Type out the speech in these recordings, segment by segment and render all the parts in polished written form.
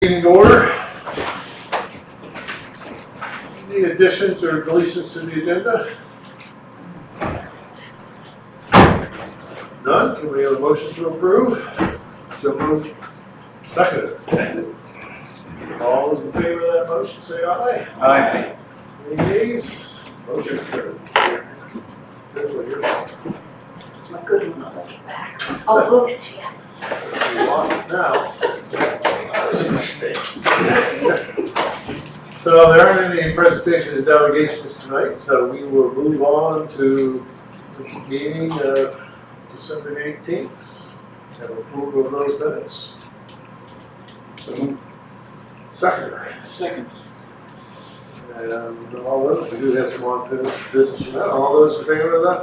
Meeting to order. Any additions or deletions to the agenda? None? Can we have a motion to approve? So moved. Seconded. All those in favor of that motion say aye. Aye. Any nays? Motion carried. That's what you're about. It's my good one, I'll let it back. I'll move it to you. You want it now. That was a mistake. So there aren't any presentations and delegations tonight, so we will move on to the meeting of December 18th. Have approval of those minutes. Second. And all those, we do have some unfinished business in that. All those in favor of that?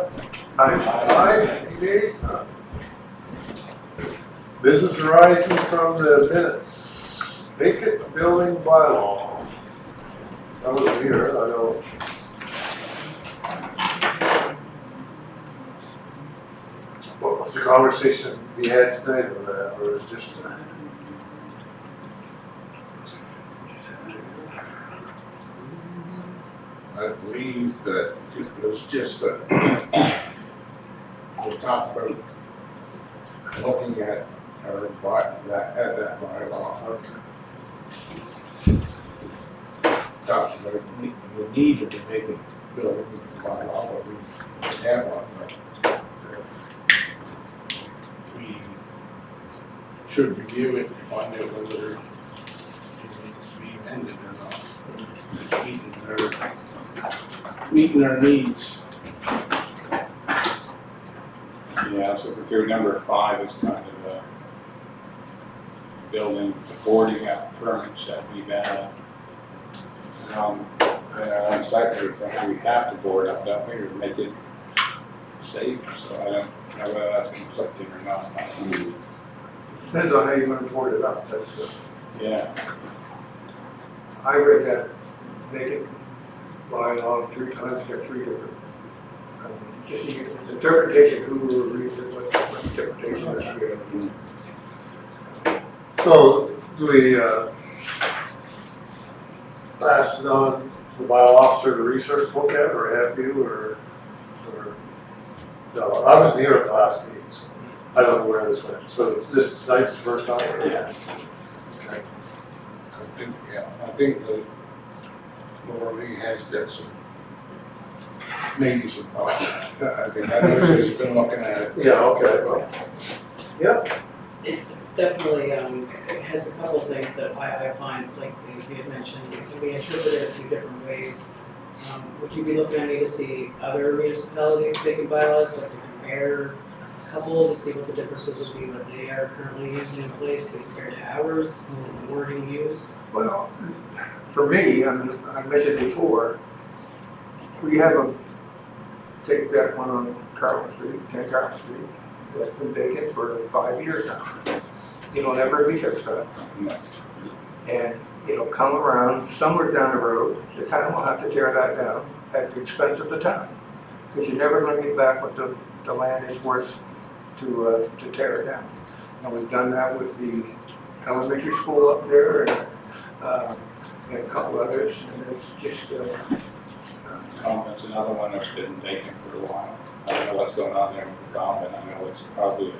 Aye. Any nays? None. Business arising from the minutes. Vacant building bylaw. I wasn't here, I know. What was the conversation we had tonight on that, or was it just? I believe that it was just that we talked about looking at our that bylaw. Talked about the need of making building bylaw, but we have one, but we should review it and find out whether it needs to be amended or not. Meeting our needs. Yeah, so for number 5 is kind of a building, the boarding up permits that we've had. On site, we have to board up, don't we, to make it safe, so I don't know whether that's conflicting or not. Depends on how you're gonna board it up, that's, Yeah, I read that vacant bylaw 3 times, got 3 different, just interpretation, who reads it, what interpretation is given. So, do we, pass it on to the bylaw officer to research, look at, or have you, or, no, I wasn't here at the last meeting, so I don't know where this went. So this is tonight's the first time? Yeah. Okay. I think that Laura Lee has got some, maybe some thoughts. I think I know she's been looking at it. Yeah, okay, well, yep, It's definitely, it has a couple of things that I find, like you had mentioned, it can be interpreted a few different ways. Would you be looking at me to see other municipalities making bylaws, like to compare a couple to see what the differences would be, what they are currently using in place compared to ours, and the wording used? Well, for me, I mentioned before, we have take that one on Carlton Street, 10 Carlton Street, that's been vacant for 5 years now. It'll never be fixed up. And it'll come around somewhere down the road, the town will have to tear that down at the expense of the town. Because you're never gonna get back what the land is worth to tear it down. And we've done that with the elementary school up there and a couple others, and it's just, That's another one that's been vacant for a while. I don't know what's going on there with the Common, I know it's probably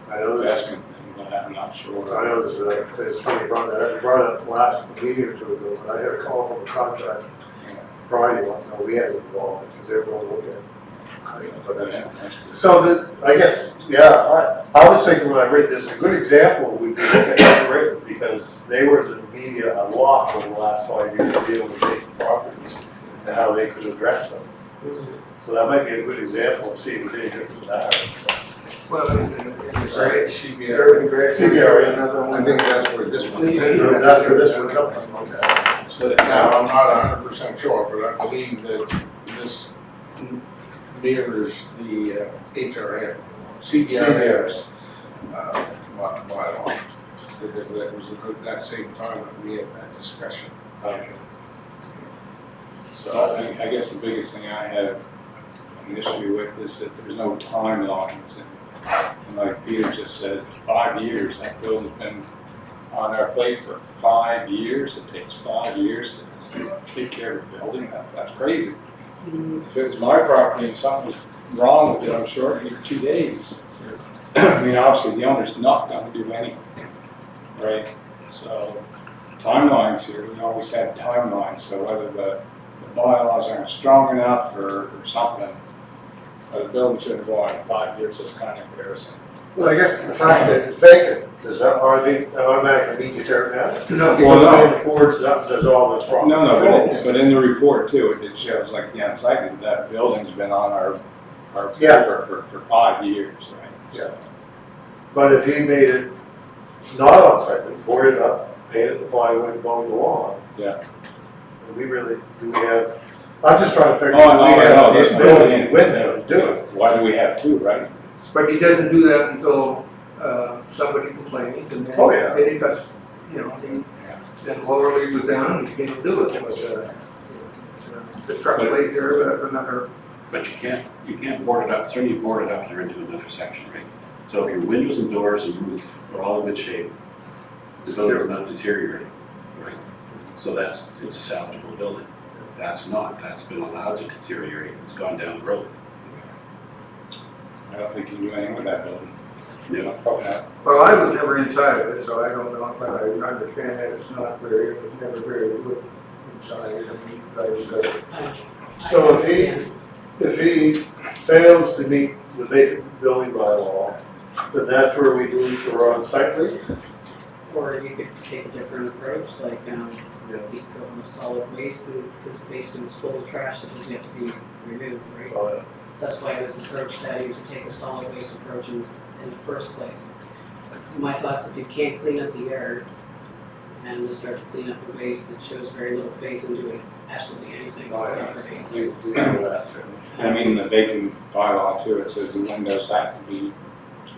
I an know this, investment thing, but I'm not sure. I know there's funny brought that, I brought it up last meeting or two ago, but I had a call from a contractor Friday, no, we had it involved, because they were going to look at it. So I guess, yeah, I was thinking when I read this, a good example would be looking at Britain, because they were in the media a lot over the last 5 years dealing with vacant properties and how they could address them. So that might be a good example of seeing if there's any difference in that. well, Right, CBR. Irving Gregson, CBR, another I one. think that's where this one is. That's where this one comes from, okay. So Now, I'm not 100% sure, but I believe that this mirrors the HRM, CBR's bylaw, because that was that same time that we had that discussion. Okay. So I guess the biggest thing I have an issue with is that there's no timelines. And like Peter just said, 5 years, that building's been on our plate for 5 years. It takes 5 years to take care of a building. That's crazy. If it was my property and something was wrong with it, I'm sure it'd be 2 days. I mean, obviously, the owner's not gonna do anything, right? So, timelines here, we always had timelines, so whether the bylaws aren't strong enough or something, but a building shouldn't go on in 5 years, that's kind of embarrassing. Well, I guess the fact that it's vacant, does that automatically mean you tear it down? No. Because then the board's up, does all the problem. But in the report too, it shows like the unsightly, that building's been on our Yeah. paper for 5 years, right? Yeah. But if he made it not unsightly, boarded it up, painted the plywood, mowed the lawn. Yeah. We really, do we have, I'm just trying to figure Oh, out, no, we I know, have that's the what ability I to mean. win there and do it. Why do we have two, right? But he doesn't do that until, somebody complains, and then. Oh, yeah. Then he does, you know, then lower league was down, and he can't do it, but, the truck laid there, that's another. But you can't board it up, certainly board it up, you're into another section, right? So if your windows and doors and roof are all in good shape, the building is not deteriorating, right? So it's a salvageable building. That's not, that's been allowed to deteriorate, it's gone down the road. I don't think you can do anything with that building. Yeah. Probably not. Well, I was never inside of it, so I don't know, but I understand that it's not very, it was never very good inside, I mean, So if he fails to meet the vacant building bylaw, then that's where we move to our unsightly? Or you could take a different approach, like, you could go on a solid waste, and this basement's full of trash that doesn't have to be removed, right? That's why it was approached that you should take a solid waste approach in the first place. My thoughts, if you can't clean up the yard and just start to clean up the waste, that shows very little faith in doing absolutely anything. Oh, yeah. We know that. I mean, the vacant bylaw too, it says the windows have to be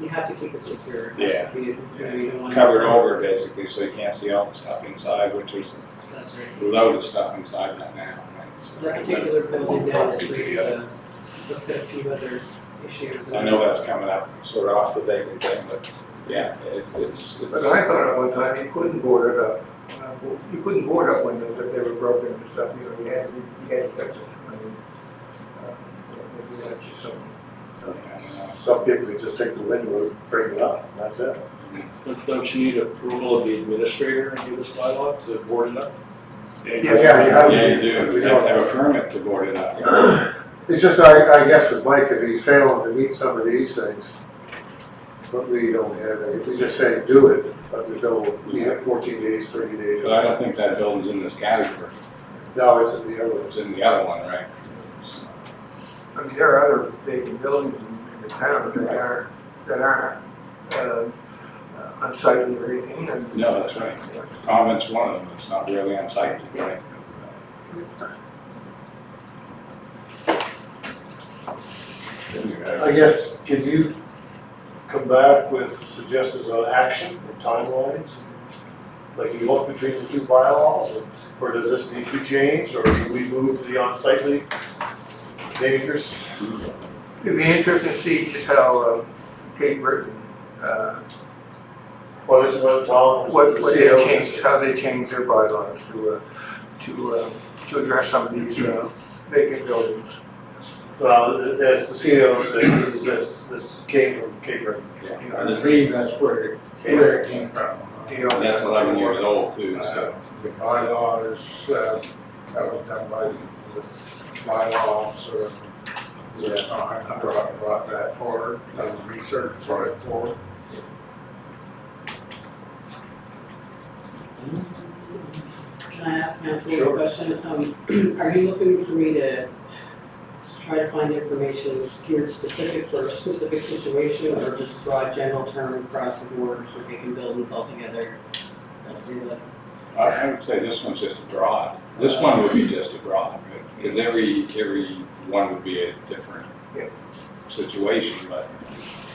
You have to keep it secure. It has to be, you don't want to- covered over basically, so you can't see all the stuff inside, which is That's right. a load of stuff inside that now, right? So- That particular building down the street, let's get a few other issues. I know that's coming up sort of off the vacant thing, but yeah, it's. But I thought at one time you couldn't board it up, you couldn't board up windows if they were broken and stuff, you know, you had to fix it. I mean, maybe that's just something. Some people just take the window and frame it up, and that's it. But don't you need approval of the administrator in this bylaw to board it up? Yeah, you have. Yeah, you do, We you have don't to have a have. permit to board it up. It's just, I guess with Mike, if he's failing to meet some of these things, but we don't have any, we just say do it, but there's no, we have 14 days, 30 days. But I don't think that building's in this category, No, it's in the other it's ones. in the other one, right? I mean, there are other vacant buildings in the town that aren't unsightly or anything, and. No, that's right. Convent's one of them, it's not really unsightly, right? I guess, can you come back with suggestions on action and timelines? Like you look between the two bylaws, or does this need to be changed, or should we move to the unsightly dangerous? It'd be interesting to see just how Cape Breton, Well, this is what Tom. what the they CEO changed, just- how they changed their bylaws to address some of these vacant buildings. Well, as the CEO said, this came from Cape Breton. I believe that's where it came from. And that's 11 years old too, so. The bylaws, that was done by the bylaw officer. I brought that forward, that was research, brought it forward. Can I ask council Sure. a question? Are you looking for me to try to find information geared specific for a specific situation, or just broad general term across the board for vacant buildings altogether? I'll see that. I would say this one's just a broad. This one would be just a broad, because every one would be a different situation, but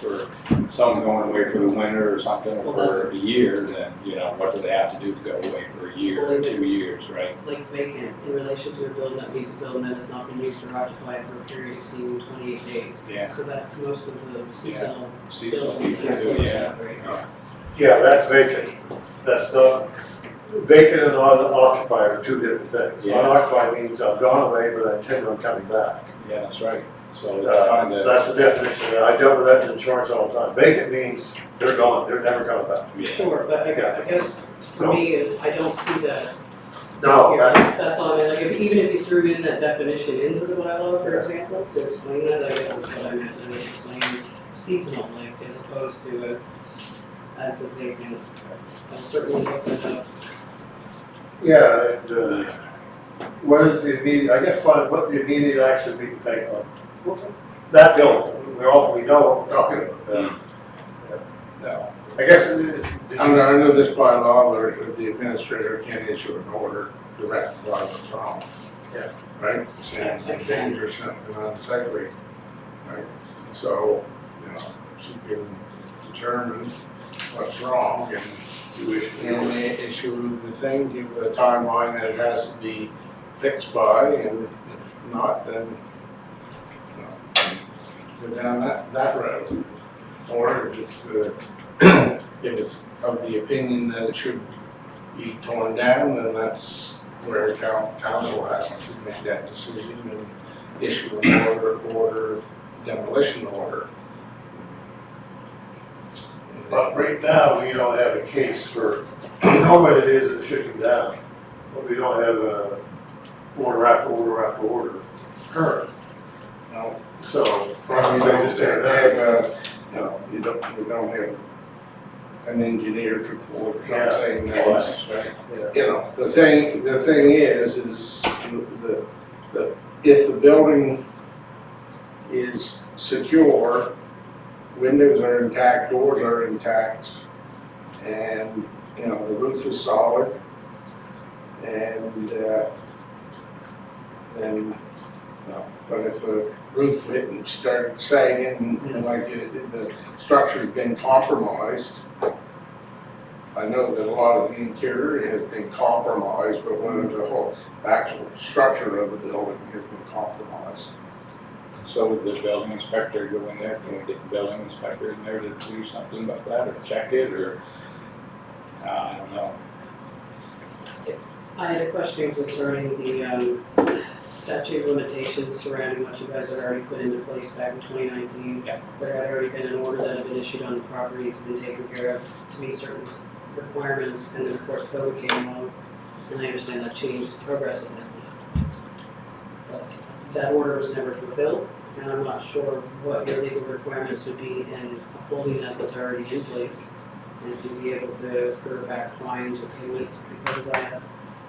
for someone going away for the winter or something, or for a year, then, you know, what do they have to do to go away for a year or 2 years, right? Like vacant, in relation to a building that meets a building that has not been used or occupied for a period exceeding 28 days. Yeah. So that's most of the seasonal Seasonal buildings. people too, yeah. Right? Yeah. Yeah, that's vacant. That's not, vacant and unoccupied are two different things. Yeah. Unoccupied means I've gone away, but I intend on coming back. Yeah, that's right. So it's kind of, That's the definition, I dealt with that in insurance all the time. Vacant means they're gone, they're never coming back. Sure, but I guess for me, I don't see that. No, here. that's, That's all, I mean, like, even if you threw in that definition into the bylaw, for example, to explain that, I guess that's what I meant, to explain seasonal, like, as opposed to as a vacant. I'll certainly look that up. yeah, and, what is the immediate, I guess what the immediate action we can take on that building? We know what we're talking about. no. I guess, Under this bylaw, the administrator can issue an order directed by the town. Yeah. Right? Saying it's dangerous and unsightly, right? So, you know, she can determine what's wrong and issue the thing, give it a timeline that it has to be fixed by, and if not, then, you know, go down that road. Or if it's if it's of the opinion that it should be torn down, then that's where council has to make that decision and issue an order, demolition order. but right now, we don't have a case for, we know what it is that should be done, but we don't have a order after order after order current. No. So, You don't just take that. you don't have an engineer to pull it, Yeah. saying that, right? Yeah. You know, the thing is if the building is secure, windows are intact, doors are intact, and, you know, the roof is solid, and, then, no, but if the roof started sagging, and like the structure's been compromised, I know that a lot of the interior has been compromised, but whether the whole actual structure of the building has been compromised. So would the building inspector go in there, can we get the building inspector in there to do something about that, or check it, or, I don't know. I had a question concerning the statute of limitations surrounding what you guys had already put into place back in 2019. Yeah. There had already been an order that had been issued on the property to be taken care of to meet certain requirements, and then of course code came along, and I understand that changed progressively. But that order was never fulfilled, and I'm not sure what your legal requirements would be in upholding that that's already in place, and to be able to curb back fines or payments because of that.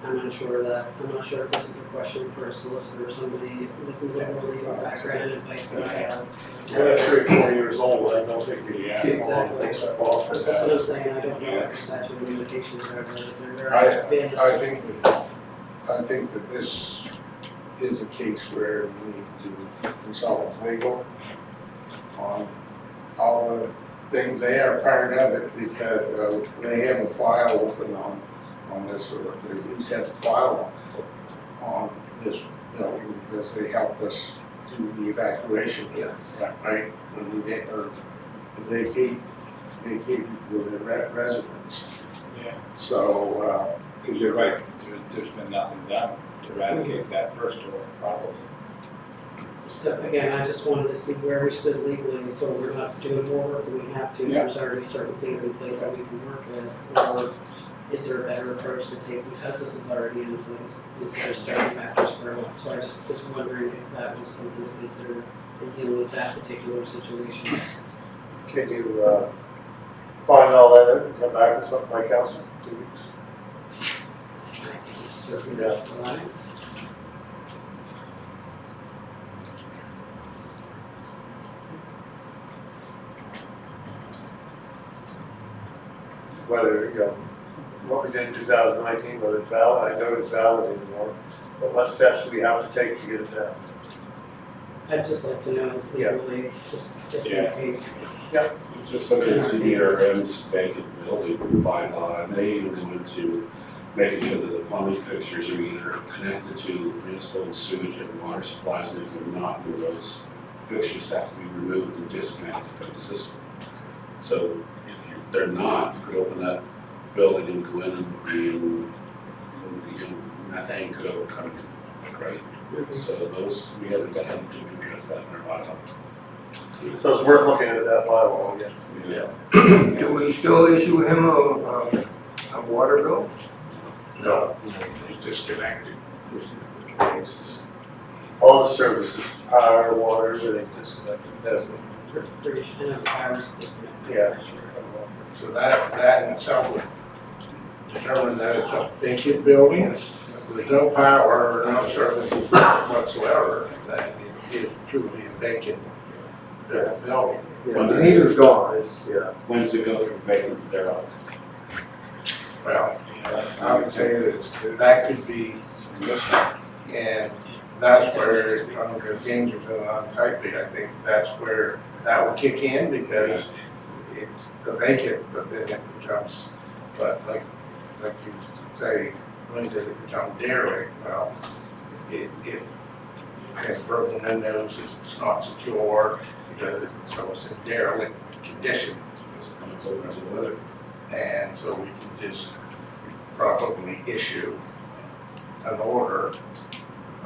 I'm unsure of that. I'm not sure if this is a question for a solicitor or somebody with a more legal background and advice that I have. So that's 3 or 4 years old, I don't think you Yeah. keep on fix that off. That's what I'm saying, I don't know what the statute of limitations are, but there I have been. I think that this is a case where we need to consult legal on all the things. They are part of it because they have a file open on this, or they at least have a file on this building because they helped us do the evacuation here, right? When we get, or vacate the residents. Yeah. So, Because you're right, there's been nothing done to eradicate that first order, probably. So again, I just wanted to see where we stood legally, so we're not doing more work than we have to. Yeah. There's already certain things in place that we can work with, or is there a better approach to take because this is already in place instead of starting back to square one? So I just was wondering if that was something to consider in dealing with that particular situation. Can you, find all that out and come back with something by council in 2 weeks? I can certainly Yeah. apply. Whether, what we did in 2019, whether it's valid, I know it's valid anymore, but what steps do we have to take to get it down? I'd just like to know Yeah. legally, just in Yeah. case. Just look at CBRM's vacant building bylaw, and they even go into making sure that the plumbing fixtures are either connected to municipal sewage and water supplies, and if they're not, then those fixtures have to be removed and disconnected from the system. So if they're not, you could open that building and go in and methane could overcome it, right? So those, we haven't got to address that in our bylaw. So it's worth looking at that bylaw again. Yeah. Do we still issue him a water bill? No. It's disconnected. All the services, power, water, everything disconnected, British, and the powers disconnected. yeah. So that in itself would determine that it's a vacant building. If there's no power or no services whatsoever, then it is truly a vacant building. Yeah, the heater's gone, it's, yeah. When does it go from vacant to derelict? Well, I would say that could be, and that's where, under dangers and unsightly, I think that's where that would kick in, because it's a vacant, but then it becomes, but like you say, when does it become derelict? Well, it has broken windows, it's not secure, because so it's in derelict condition. It's open to the weather. And so we can just probably issue an order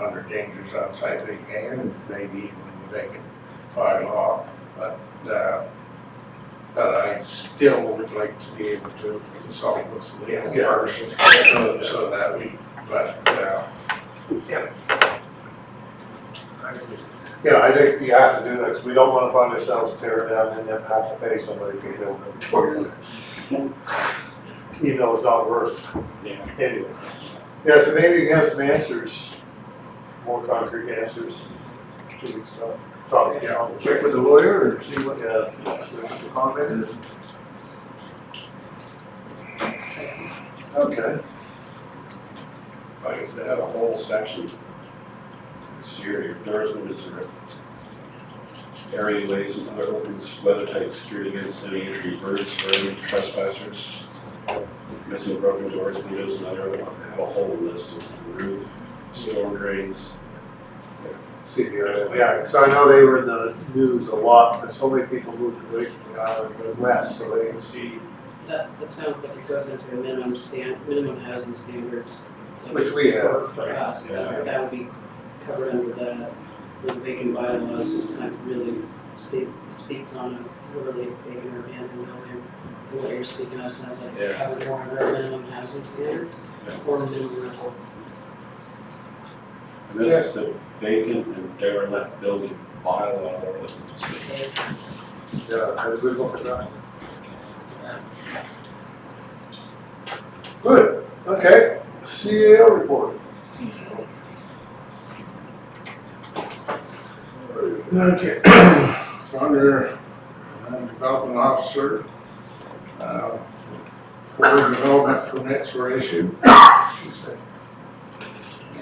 under dangerous unsightly and maybe even the vacant bylaw, but I still would like to be able to consult with Leah first, so that we, Yeah, I think you have to do that, because we don't want to find ourselves tearing down and then have to pay somebody to build a toilet. Even though it's not worth Yeah. anyway. Yeah, so maybe you can have some answers, more concrete answers, 2 weeks ago. Talk to John. Check with the lawyer and see what Yeah. the comment is. Okay. Like I said, a whole section. Exterior tourism is areaways and other open weather-tight security against any entry, birds, spraying, trespassers, missing broken doors, windows, and other, have a whole list of the roof, storm drains. Yeah, because I know they were in the news a lot, because so many people moved away from the island, but west, so they see, That sounds like it goes into a minimum housing standards. like which we have. For us, that would be covered under that, the vacant bylaws, just kind of really speaks on a really vacant or abandoned building. And what you're speaking of sounds like it's covered more under a minimum housing standard or minimum rental. And this is the vacant and derelict building bylaw. Yeah, have a good look at that. Good, okay, CAO report. Okay, so under development officer, 4 development permits were issued.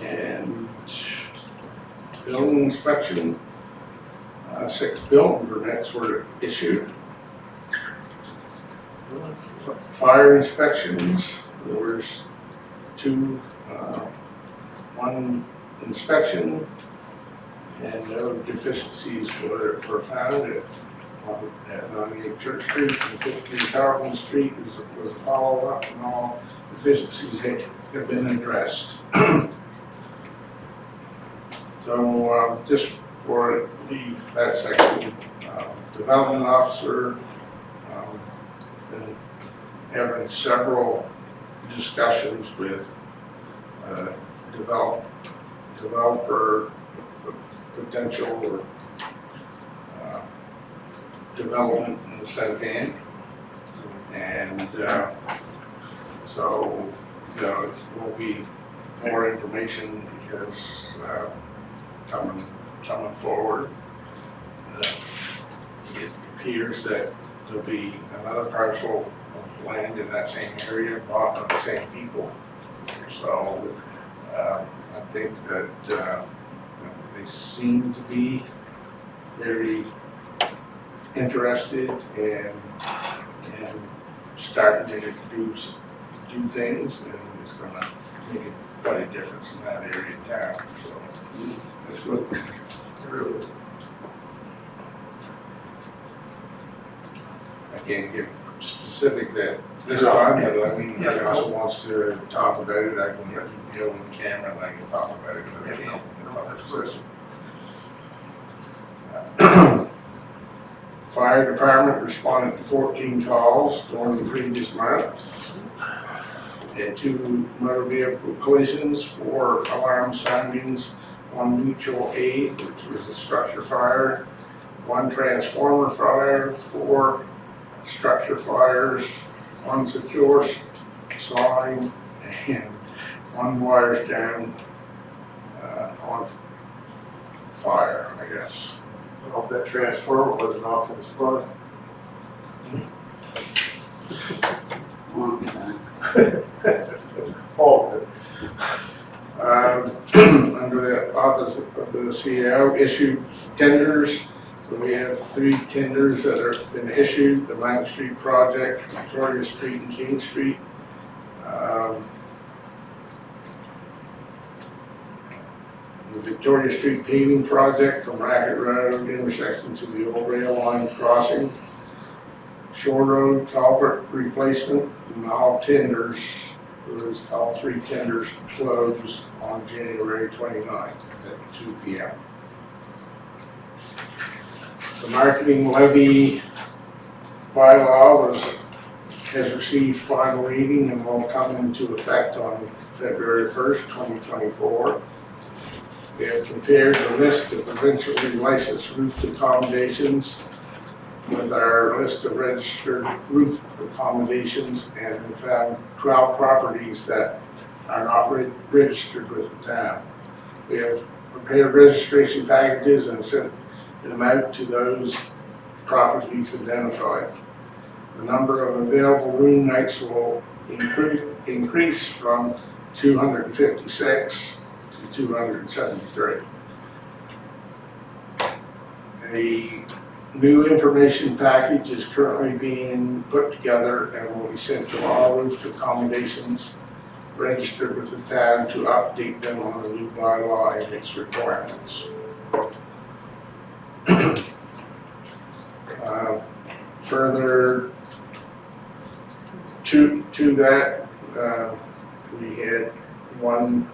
And building inspection, 6 building permits were issued. Fire inspections, there was 2, 1 inspection, and no deficiencies were found at 98 Church Street and 15 Tarleton Street was a follow-up, and all deficiencies have been addressed. So just for that section, development officer, been having several discussions with developer potential development in the South End. And so, there will be more information because coming forward. It appears that there'll be another parcel of land in that same area bought by the same people. So I think that they seem to be very interested and starting to do things, and it's gonna make quite a difference in that area of town, so that's good. Really. I can't give specifics this time, but I mean, if he also wants to talk about it, I can get Bill and Cameron, I can talk about it, but I can't. Fire department responded to 14 calls during the previous month. Had 2 motor vehicle collisions, 4 alarm soundings, 1 mutual aid, which was a structure fire, 1 transformer fire, 4 structure fires, 1 secure slide, and 1 wires down on fire, I guess. I hope that transformer wasn't Optimus Prime. Oh, Under the office of the CEO issued tenders. So we have 3 tenders that have been issued, the Mount Street project, Victoria Street and King Street. The Victoria Street paving project from Racket Road intersection to the old rail line crossing. Shore Road culvert replacement, and all tenders, all 3 tenders closed on January 29th at 2 p.m. The marketing levy bylaw has received final reading and will come into effect on February 1st, 2024. We have compared the list of provincially licensed roof accommodations with our list of registered roof accommodations, and we found 12 properties that are not registered with the town. We have prepared registration packages and sent them out to those properties identified. The number of available room nights will increase from 256 to 273. A new information package is currently being put together and will be sent to all roof accommodations registered with the town to update them on the new bylaw and its requirements. Further to that, we had one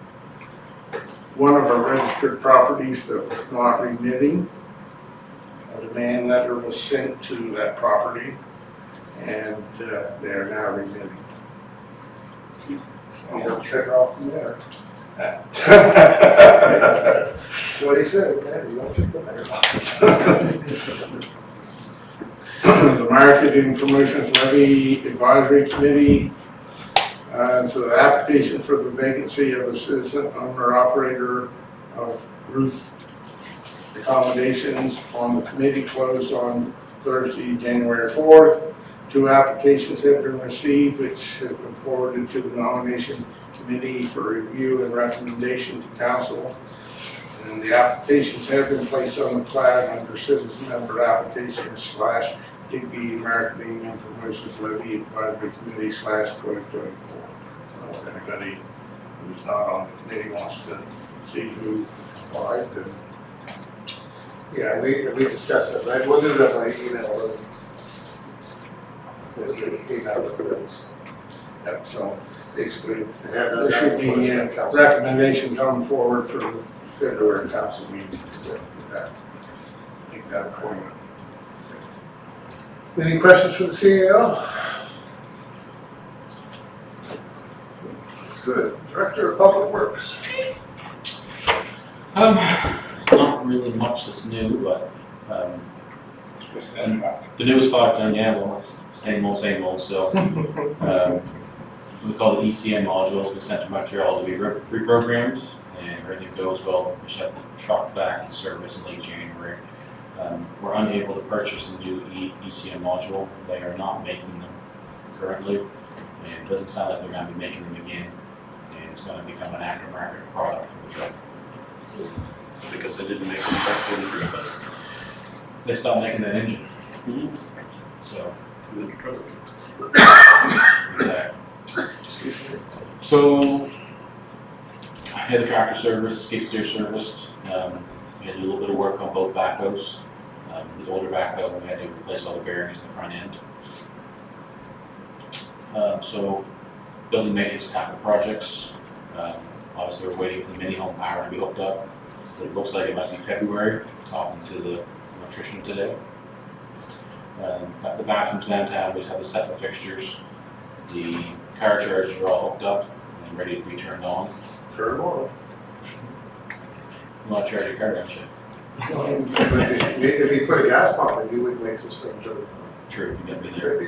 of our registered properties that was not remitting. A demand letter was sent to that property, and they are now remitting. I'll check off from there. That's what he said, man, you don't check the matter. The Marketing Promotions Levy Advisory Committee. So the application for the vacancy of a citizen owner operator of roof accommodations on the committee closed on Thursday, January 4th. 2 applications have been received, which have been forwarded to the nomination committee for review and recommendation to council. And the applications have been placed on the cloud under citizen member applications / Digby Marketing and Promotions Levy Advisory Committee / 2024. So if anybody who's not on the committee wants to see who applied, then Yeah, we discussed that, right? We'll do that by email. As the email records. yep, so basically Have that there should be down a for council. recommendation coming forward for the February council meeting to make that appointment. Any questions for the CEO? That's good. Director of Public Works. Not really much that's new, but the newest 5-ton, yeah, well, it's same old, so we call it ECM modules, we sent to Montreal to be reprogrammed, and everything goes well. We should have the truck back in service in late January. We're unable to purchase a new ECM module. They are not making them currently, and it doesn't sound like they're going to be making them again, and it's going to become an aftermarket product for the truck. Because they didn't make the truck delivery, but They stopped making that engine, Mhm. so. with the truck. So, I had the tractor service, skid steer serviced. We had to do a little bit of work on both backhoes. The older backhoe, we had to replace all the bearings in the front end. So building maintenance capital projects, obviously we're waiting for the mini home power to be hooked up. It looks like it might be February, talking to the electrician today. At the bathrooms downtown, we just have to set the fixtures. The car chargers are all hooked up and ready to be turned on. Turn on. You want to charge your car, don't you? If you put a gas pump in, you would make the swing to the. True, you got me there.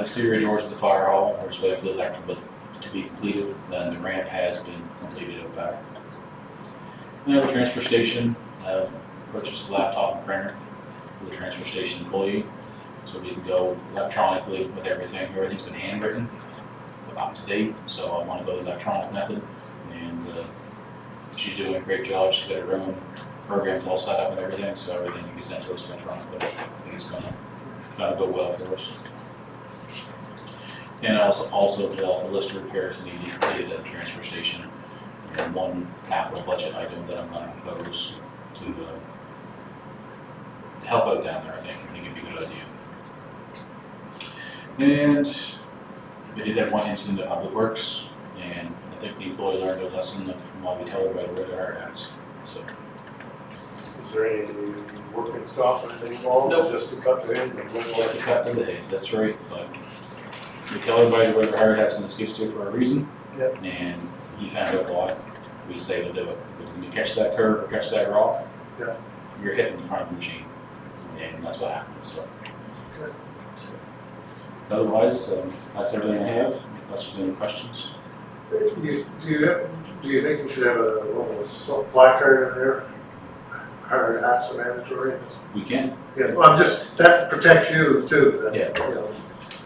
Exterior doors of the fire hall, we're just waiting for the electrical to be completed, then the ramp has been completed out back. And then the transfer station, purchased a laptop and printer for the transfer station employee, so we can go electronically with everything. Everything's been handwritten, up to date, so I want to go the electronic method, and she's doing a great job. She's got her own programs all set up and everything, so everything can be sent to us electronically. I think it's gonna go well for us. And also develop a list of repairs needed completed at the transfer station, and one capital budget item that I'm gonna propose to help out down there. I think it'd be a good idea. And we did have one incident at Public Works, and I think the employee learned a lesson from what we tell her about the hard hats. So, Is there any workman's comp or anything involved? Nope. Just to cut to him and just to cut to the days, that's right, but we tell everybody to wear their hard hats and the skid steer for a reason. Yep. And he found out why. We say to do it. When you catch that curve or catch that rock, Yeah. you're hitting the front of the machine, and that's what happens, so. Good. Otherwise, that's everything I have, unless there's any questions. Do you think we should have a little placard in there? Hard hats are mandatory? We can, Yeah, well, that protects you too, that, Yeah. you know,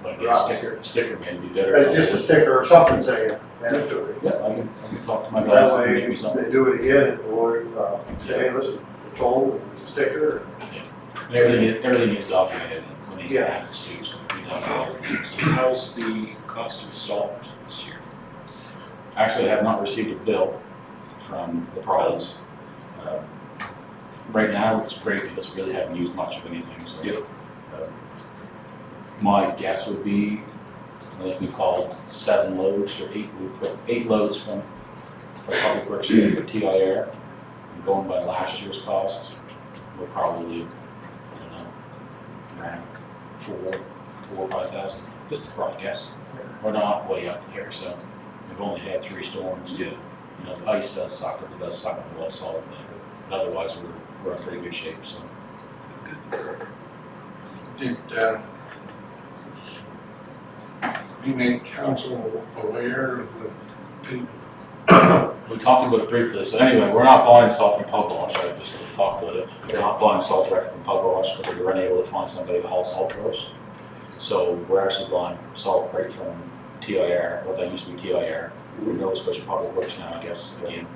like Right. a sticker may be better. as just a sticker or something saying mandatory. Yeah, I can talk to my That guys and way, make me if something. they do it again, and the Lord, say, hey, listen, we're told, there's a sticker. And everything is documented when it Yeah. happens too, so we document everything. How's the cost of salt this year? Actually, I have not received a bill from the province. Right now, it's great because we really haven't used much of anything, so. Yep. My guess would be, I think we called 7 loads or 8, we put 8 loads from Public Works to TIR. And going by last year's cost, we're probably, I don't know, around 4 or 5,000, just a rough guess. We're not way up here, so we've only had 3 storms. Yeah. You know, the ice does suck, because it does suck up a lot of salt, but otherwise, we're in pretty good shape, so. Did, we make council aware of the, We talked about it briefly, so anyway, we're not buying salt from Pug Wash, I just talked about it. We're not buying salt direct from Pug Wash because we were unable to find somebody to haul salt for us. So we're actually buying salt right from TIR, what that used to be TIR. We're Nova Scotia Public Works now, I guess, again.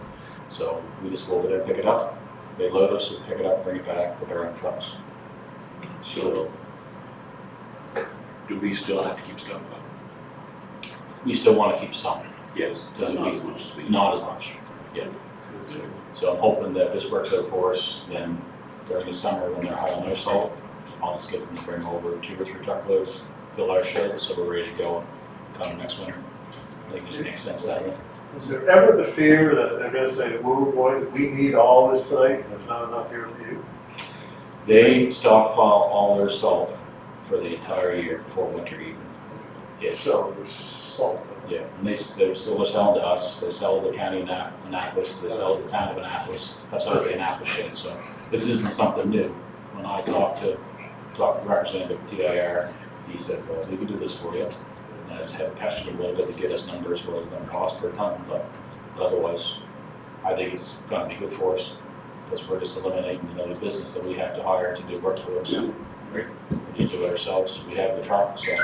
So we just go over there, pick it up, they load us, we pick it up, bring it back with our own trucks. So Do we still have to keep stuff up? we still want to keep some, Yes. Doesn't Not we- as much as we. not as much, yeah. So I'm hoping that this works out for us, then during the summer when they're hauling their salt, I'll just get them to bring over 2 or 3 truckloads, fill our shed, so we're ready to go come next winter. I think it just makes sense that way. Is there ever the fear that they're gonna say, whoa, boy, we need all this tonight, and there's not enough here for you? They stockpile all their salt for the entire year before winter even. Yeah, So there's salt. yeah, and they're selling to us, they sell to the county of Annapolis, they sell to the town of Annapolis, that's how the Annapolis shed, so this isn't something new. When I talked to Representative TIR, he said, well, we can do this for you. And I just had pestered him a little bit to get us numbers what it's gonna cost per ton, but otherwise, I think it's gonna be good for us, because we're just eliminating another business that we have to hire to do work for us. We just do it ourselves, we have the truck, so.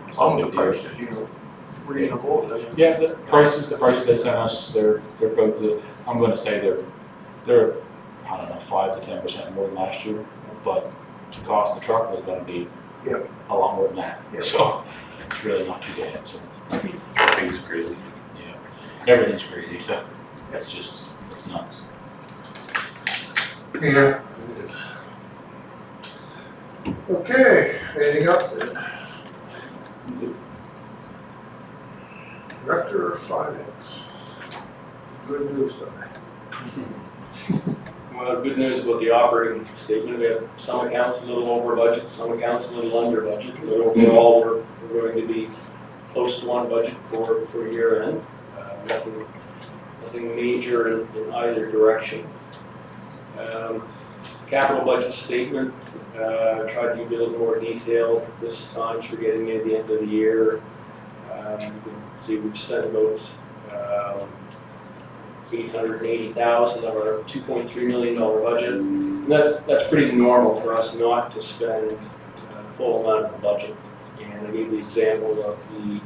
As long as the price is, reasonable, doesn't. Yeah, the prices they sent us, they're both, I'm gonna say they're, I don't know, 5 to 10% more than last year, but the cost of the truck was gonna be Yep. a lot more than that, Yep. so it's really not too bad, so, Things crazy. yeah. Everything's crazy, so it's nuts. yeah, Okay, anything else? Director of Finance. Good news tonight. Well, good news about the operating statement, we have some accounts a little over budget, some accounts a little under budget, but overall, we're going to be close to on budget for year end. Nothing major in either direction. Capital budget statement, tried to be a little more detailed this time, so we're getting near the end of the year. You can see we've spent about 880,000 of our $2.3 million budget. And that's pretty normal for us not to spend the full amount of the budget. And I gave the example of the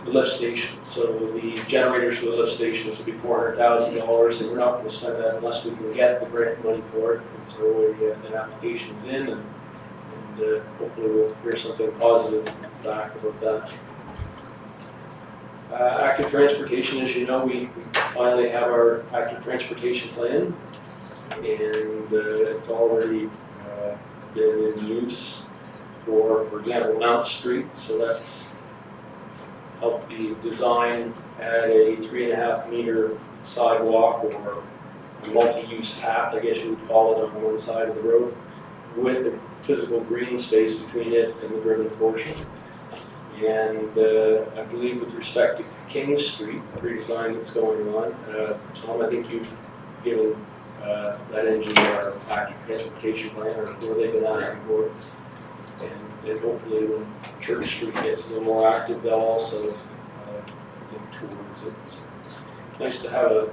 lift stations. So the generators for the lift stations would be $400,000, and we're not going to spend that unless we can get the grant money for it. And so we get an application's in, and hopefully we'll hear something positive back about that. Active transportation, as you know, we finally have our active transportation plan, and it's already been in use for example, Mount Street. So that's helped the design at a 3.5 meter sidewalk, or a multi-use path, I guess you would call it, on one side of the road, with a physical green space between it and the driven portion. And I believe with respect to King Street, the redesign that's going on, Tom, I think you've given that engineer our active transportation plan, or where they've been asking for it. And hopefully when Church Street gets a little more active, they'll also look towards it. It's nice to have a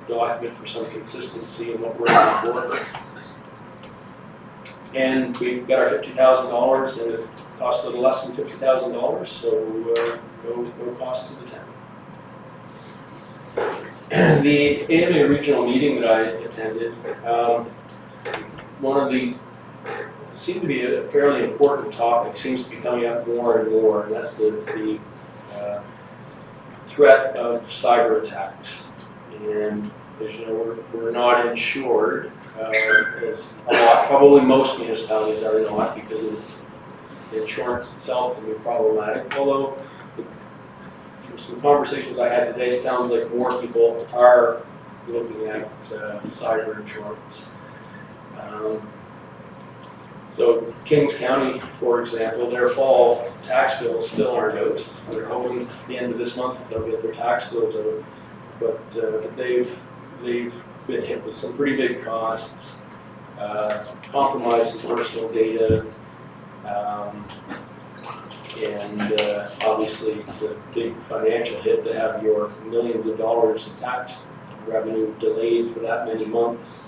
document for some consistency in what we're looking for. And we've got our $50,000, and it costs a little less than $50,000, so no cost to the town. The AMA regional meeting that I attended, one of the seemed to be a fairly important topic, seems to be coming up more and more, and that's the threat of cyber attacks. And as you know, we're not insured, as a lot, probably most municipalities are not, because of the insurance itself can be problematic. Although, from some conversations I had today, it sounds like more people are looking at cyber insurance. So Kings County, for example, their fall tax bills still aren't out. They're hoping at the end of this month they'll get their tax bills out. But they've been hit with some pretty big costs, compromised some personal data, and obviously it's a big financial hit to have your millions of dollars of tax revenue delayed for that many months,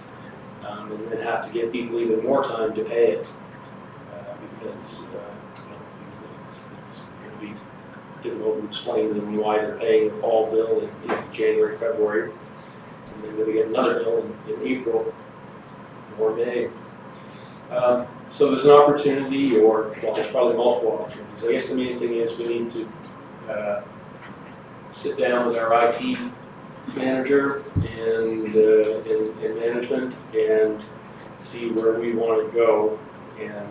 and then have to give people even more time to pay it, because it's going to be difficult to explain to them why they're paying the fall bill in January, February, and then they get another bill in April or May. So there's an opportunity, or well, there's probably multiple opportunities. I guess the main thing is we need to sit down with our IT manager and management and see where we want to go, and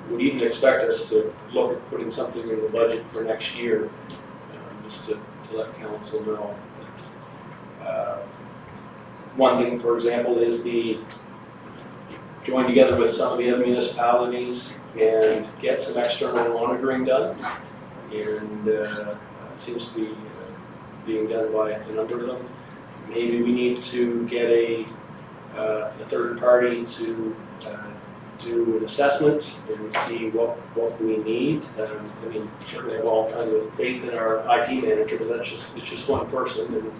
would even expect us to look at putting something in the budget for next year, just to let council know. One thing, for example, is the join together with some of the other municipalities and get some external monitoring done, and it seems to be being done by a number of them. Maybe we need to get a third party to do an assessment and see what we need. I mean, certainly have all kinds of faith in our IT manager, but it's just one person, and it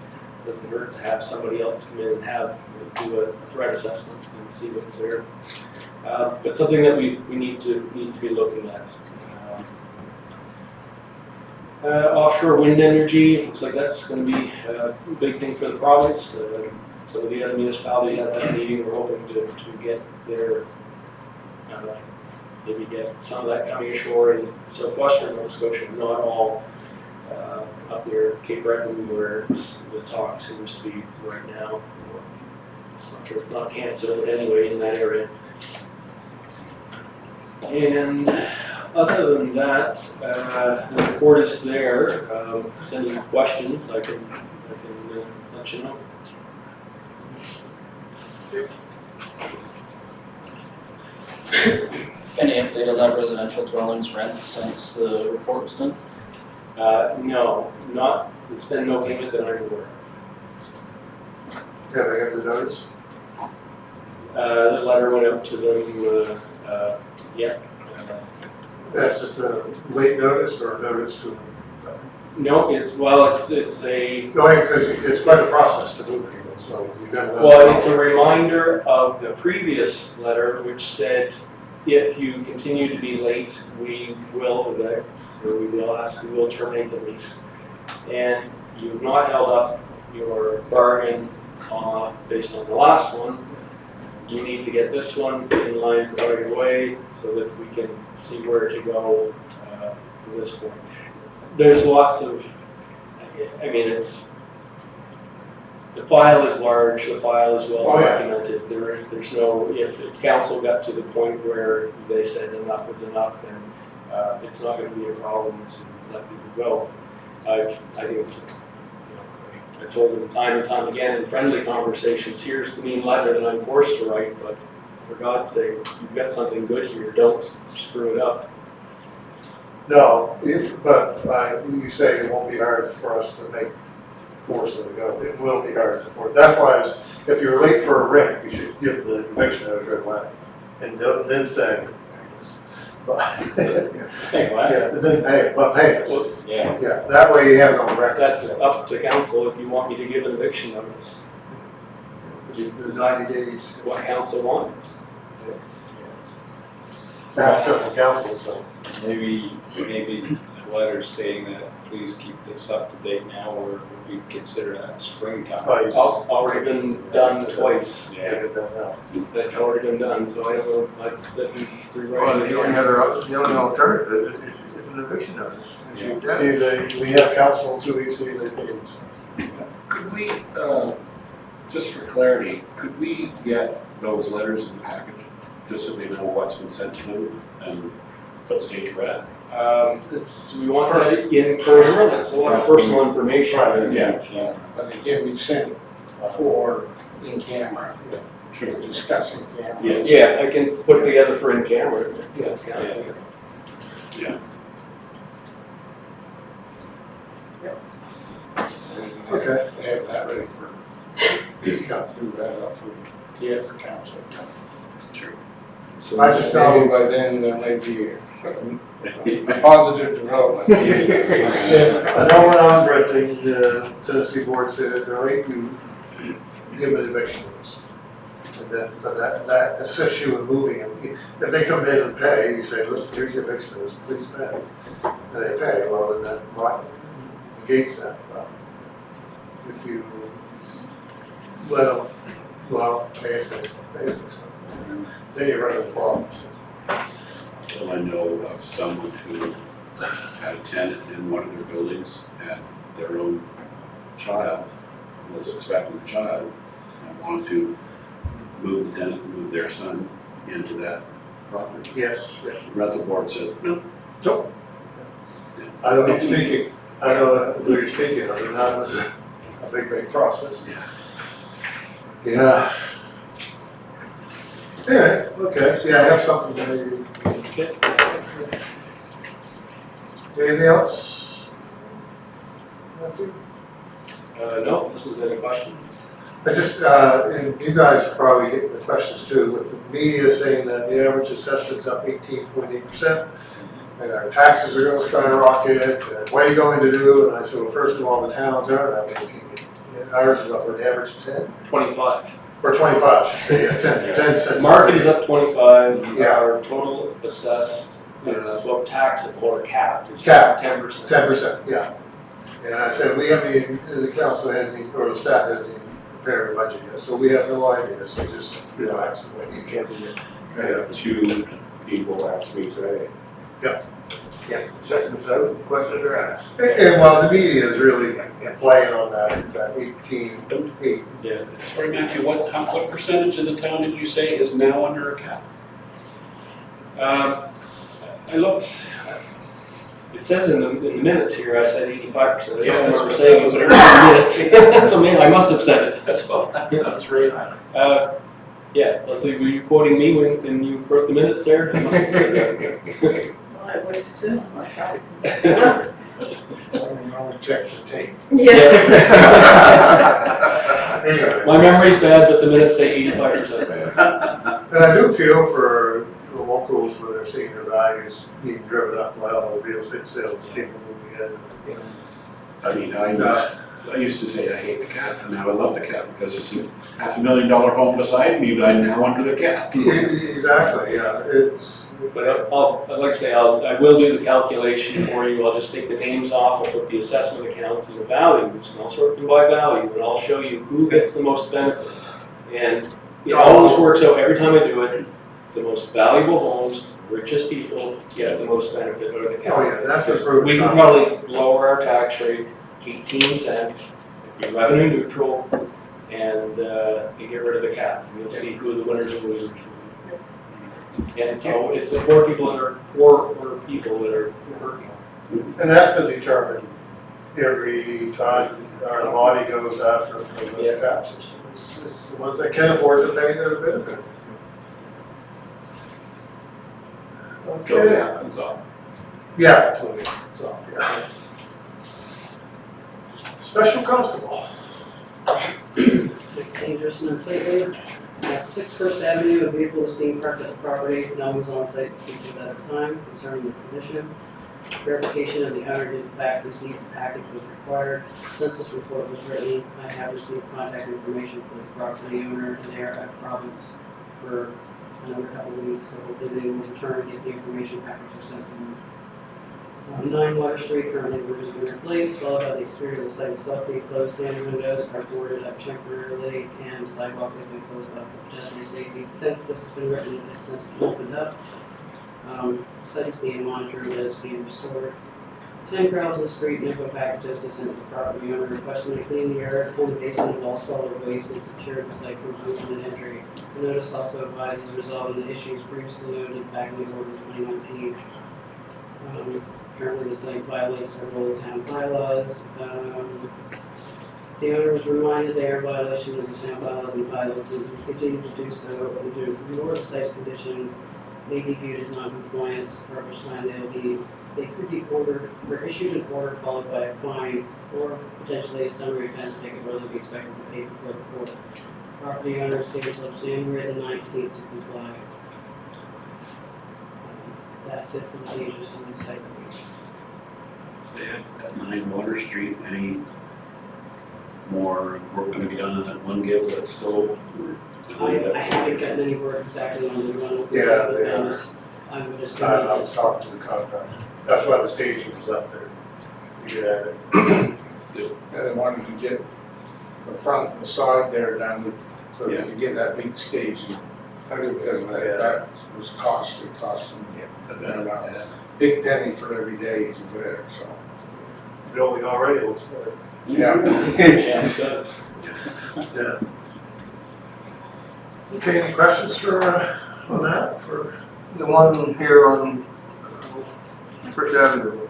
doesn't hurt to have somebody else come in and do a threat assessment and see what's there. But something that we need to be looking at. Offshore wind energy, looks like that's going to be a big thing for the province. Some of the other municipalities at that meeting were hoping to get their, maybe get some of that coming ashore in southwestern Nova Scotia, not all up near Cape Breton, where the talk seems to be right now. not sure if not cancer, but anyway, in that area. And other than that, the report is there. If there's any questions, I can let you know. Any update on that residential dwellings rent since the report was done? No, not, there's been no payment that I'm aware of. Have they got the notice? The letter went out to them, yeah. That's just a late notice or a notice to, No, it's a, going, because it's quite a process to move people, so you gotta let. well, it's a reminder of the previous letter which said, if you continue to be late, we will evict, or we will terminate the lease. And you've not held up your bargain based on the last one. You need to get this one in line right away so that we can see where to go from this point. There's lots of, I mean, the file is large, the file is well Oh, yeah. documented. There's no, if the council got to the point where they said enough is enough, then it's not going to be a problem to let people go. I think it's, I told them time and time again in friendly conversations, here's the mean letter that I'm forced to write, but for God's sake, you've got something good here, don't screw it up. No, but you say it won't be hard for us to force them to go. It will be hard to force. That's why if you're late for a rent, you should give the eviction notice right away. And then say, but, Say what? yeah, then pay it, but pay us. Well, Yeah. Yeah, that way you have it on record. that's up to council if you want me to give an eviction notice, There's 90 days. what council wants. That's the council, so. Maybe a letter stating that please keep this up to date now, or would we consider that springtime? Oh, you just- Already been done twice. Yeah, get that out. That's already been done, so I don't know, let me rewrite Well, it the only again. alternative is an eviction notice. See, we have council in 2 weeks, see, they pay us. Could we, just for clarity, could we get those letters in the package, just so they know what's been sent to them and what stage we're at? It's, Do we want that in person? That's a lot of personal information. Right, Yeah. But again, we sent for in camera, Sure. discussing camera. Yeah. Yeah, I can put together for in camera. Yeah. Yeah. Okay. Have that ready for, do that up Yeah. for council. Sure. So I just know- maybe by then, there may be a positive development. yeah, I know when I was renting, the Tennessee board said if they're late, you give an eviction notice. And then, but that assists you in moving them. If they come in and pay, you say, listen, here's your eviction notice, please pay. And they pay, well, then that negates that. But if you let them, well, pay it, then you run into problems. So I know of someone who had a tenant in one of their buildings and their own child was expecting a child and wanted to move the tenant, move their son into that property. Yes, The rental board said, no. Nope. I know who you're speaking, I know who you're speaking of, and that was a big process. Yeah. Anyway, okay, yeah, I have something to maybe. Anything else? Nothing? No, this is any questions? I just, and you guys are probably getting the questions too, with the media saying that the average assessment's up 18.8%, and our taxes are gonna skyrocket, and what are you going to do? And I said, well, first of all, the towns aren't up 18, ours is up an average 10, 25. or 25, I should say, yeah, 10 cents. Market is up 25. Yeah. Our total assessed, Yes. well, taxable or capped is Capped. 10%. 10%, yeah. And I said, we haven't even, the council hasn't, even- or the staff hasn't even prepared a budget yet, so we have no idea, so just relax and wait. I have two people ask me today. Yep. Assessments out, questions are asked. And while the media is really playing on that 18.8. Yeah. Sorry, Matthew, what percentage of the town did you say is now under a cap? I looked, it says in the minutes here, I said 85%. I don't Yeah, remember that's saying it, but it's in the minutes. So maybe I must have said it, that's all. That's right. Yeah, Leslie, were you quoting me when you wrote the minutes there? I must have said that. Well, I would assume, like, I. I'll check the tape. Anyway. My memory's bad, but the minutes say 85%. And I do feel for the locals when they're seeing their values being driven up by all the real estate sales, people moving in. I mean, I used to say I hate the cap, and now I love the cap because it's a $500,000 home beside me, but I'm now under the cap. Exactly, yeah, it's, But I'd like to say, I will do the calculation for you, I'll just take the names off, I'll put the assessment accounts and the values, and I'll sort them by value, and I'll show you who gets the most benefit. And it always works out, every time I do it, the most valuable homes, richest people get the most benefit out of the oh county. yeah, that's just for. We can probably lower our tax rate 18 cents, be revenue neutral, and you get rid of the cap. And you'll see who the winners and losers will be. And so it's the poor people that are poor people that are hurting. And that's been determined every time our body goes after the cap system. It's the ones that can afford to pay that are benefit. So Okay, that comes off. yeah, totally. So, yeah. Special constable. Dangerous and unsightly. 6 First Avenue, a vehicle was seen parked at the property, no one was on site to speak to that at the time concerning the condition. Verification of the owner did in fact receive the package was required. Census report was written. I have received contact information for the property owner and they are at Providence for another couple of weeks, so hopefully they will return and get the information package was sent to them. 9 Water Street, currently doors have been replaced, followed by the exterior of the site itself being closed, standing windows are boarded up temporarily, and sidewalk has been closed up for pedestrian safety. Since this has been written, it's since opened up. Site is being monitored and is being restored. 10 Crowell Street, info packages was sent to the property owner requesting to clean the area, full basement of all solid waste and secure the site from pollution and entry. The notice also advises resolving the issues previously noted back in the order 2019. Currently, the site violates several town bylaws. The owner was reminded they are in violation of the town bylaws and bylaws and continue to do so. And to ignore the site's condition may be viewed as non-compliance, for which time they could be ordered, or issued an order followed by a fine, or potentially a summary offense ticket where they'll be expected to pay before the court. Property owners take until January the 19th to comply. That's it for the dangerous and unsightly. At 9 Water Street, any more work gonna be done on that one give that's still? I haven't gotten any word exactly on the one. Yeah, they are. I would just. I was talking to the contractor. That's why the staging is up there. You get at it. And they wanted to get the front and the side there done, so they could get that big stage. Because that was costly, cost them, a big penny for every day he's there, so. Building already looks better. Yeah. Yeah, it does. Yeah. Okay, any questions for, on that, for? The one here on First Avenue,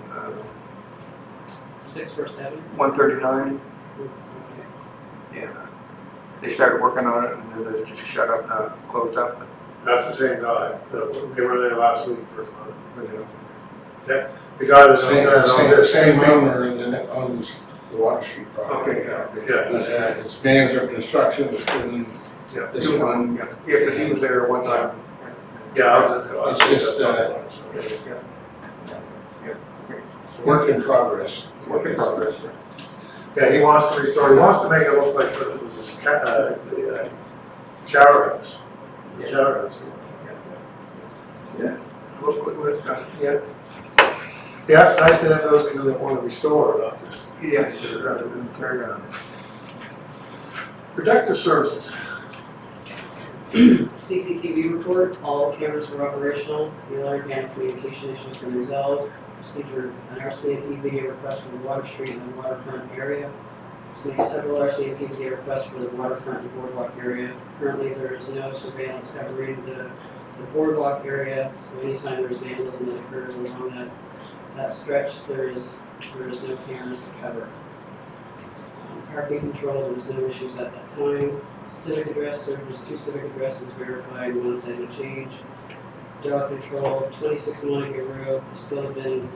6 First Avenue? 139, yeah. They started working on it and then they just shut up, closed up. That's the same guy, they were there last week for, the guy that owns that, Same owner and then owns the Water Street property. Okay, yeah. It's Banzer Construction, it's been, Yeah. this one, Yeah, because he was there one time. Yeah, I was at It's just, work in progress. Work in progress. Yeah, he wants to restore, he wants to make it look like it was this, the shower house. The shower house. Look what it's done. Yeah. Yeah, it's nice to have those people that want to restore, not just Yes, rather than tear down. protective services. CCTV report, all cameras were operational, the alarm and communication issues been resolved. Procedure, an RCMP video request for the Water Street and the waterfront area. Received several RCMP video requests for the waterfront and boardwalk area. Currently, there is no surveillance covering the boardwalk area, so anytime there's vandalism that occurs along that stretch, there is no cameras to cover. Parking control, there was no issues at that time. Civic address, there was 2 civic addresses verified, 1 site change. Dog control, 26 Monica Road, still have been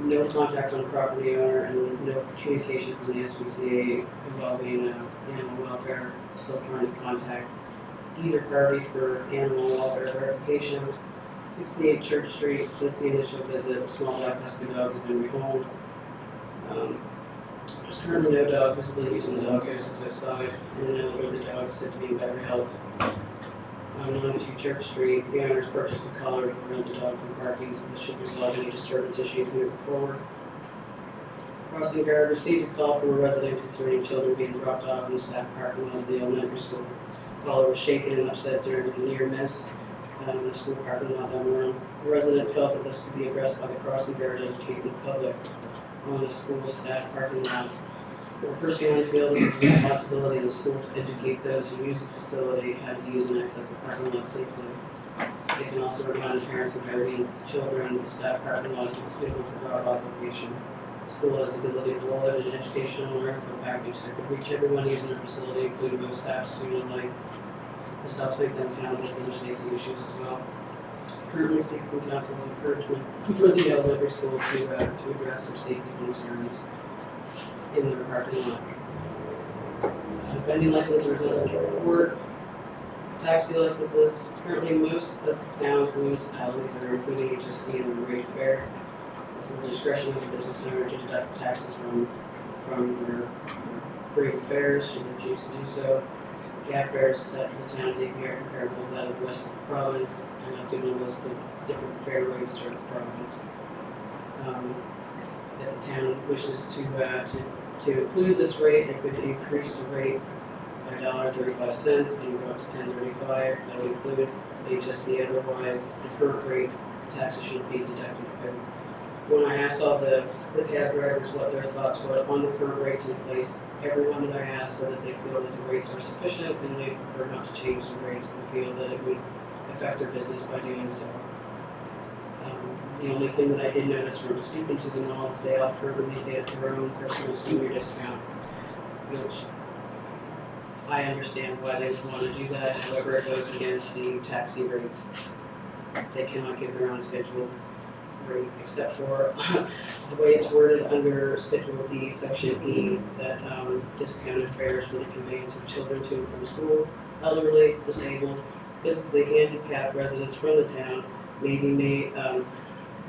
no contact from the property owner and no communication from the SPCA involving animal welfare. Still trying to contact either party for animal welfare verification. 68 Church Street, since the initial visit, a small black husky dog has been rehomed. There's currently no dog visibly using the dog care since outside, and no other dog is said to be in better health. 92 Church Street, the owners purchased a collar to prevent the dog from barking, so this should resolve any disturbance issues moving forward. Crossing guard received a call from a resident concerning children being dropped off in the staff parking lot of the elementary school. The caller was shaken and upset during a near miss in the school parking lot down the road. The resident felt that this could be addressed by the crossing guard educating the public on the school staff parking lot. The person feels it is the responsibility of the school to educate those who use the facility how to use and access the parking lot safely. They can also remind parents and guardians of the children the staff parking lot is suitable for drop-off location. The school has the ability to roll out an educational and referral package that could reach everyone using their facility, including both staff, student alike. This helps make them accountable for their safety issues as well. Currently seeking council's encouragement for the elementary school to address their safety concerns in their parking lot. Vending licenses doesn't report. Taxi licenses, currently most of the towns and municipalities are including HST and the rate fare. It's at the discretion of the business owner to deduct taxes from their rate fares should they choose to do so. Cab fares set for the town of DPR comparable to that of the rest of the province, and I've given a list of different fare rates for the province. If the town wishes to include this rate, it could increase the rate by $1.35 and go up to $10.35. That would include HST. Otherwise, the current rate taxes should be deducted. When I asked all the cab drivers what their thoughts were on the current rates in place, everyone that I asked said that they feel that the rates are sufficient and they prefer not to change the rates and feel that it would affect their business by doing so. The only thing that I did notice from speaking to them all is they offer to make it their own personal senior discount, which I understand why they would want to do that. However, it goes against the taxi rates. They cannot give their own scheduled rate except for the way it's worded under Schedule D, Section E, that discounted fares for the conveyance of children to and from school, elderly, disabled, physically handicapped residents from the town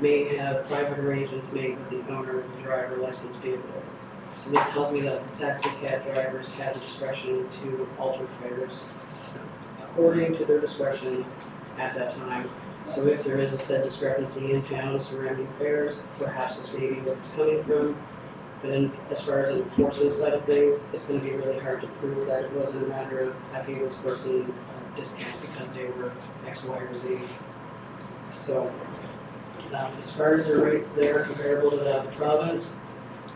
may have private arrangements made with the owner of the driver license vehicle. So this tells me that the taxi cab drivers have the discretion to alter fares according to their discretion at that time. So if there is a said discrepancy in town surrounding fares, perhaps this may be where it's coming from. But then, as far as the enforcement side of things, it's going to be really hard to prove that it wasn't a matter of having this person discount because they were X, Y, or Z. So, as far as the rates there comparable to that of the province,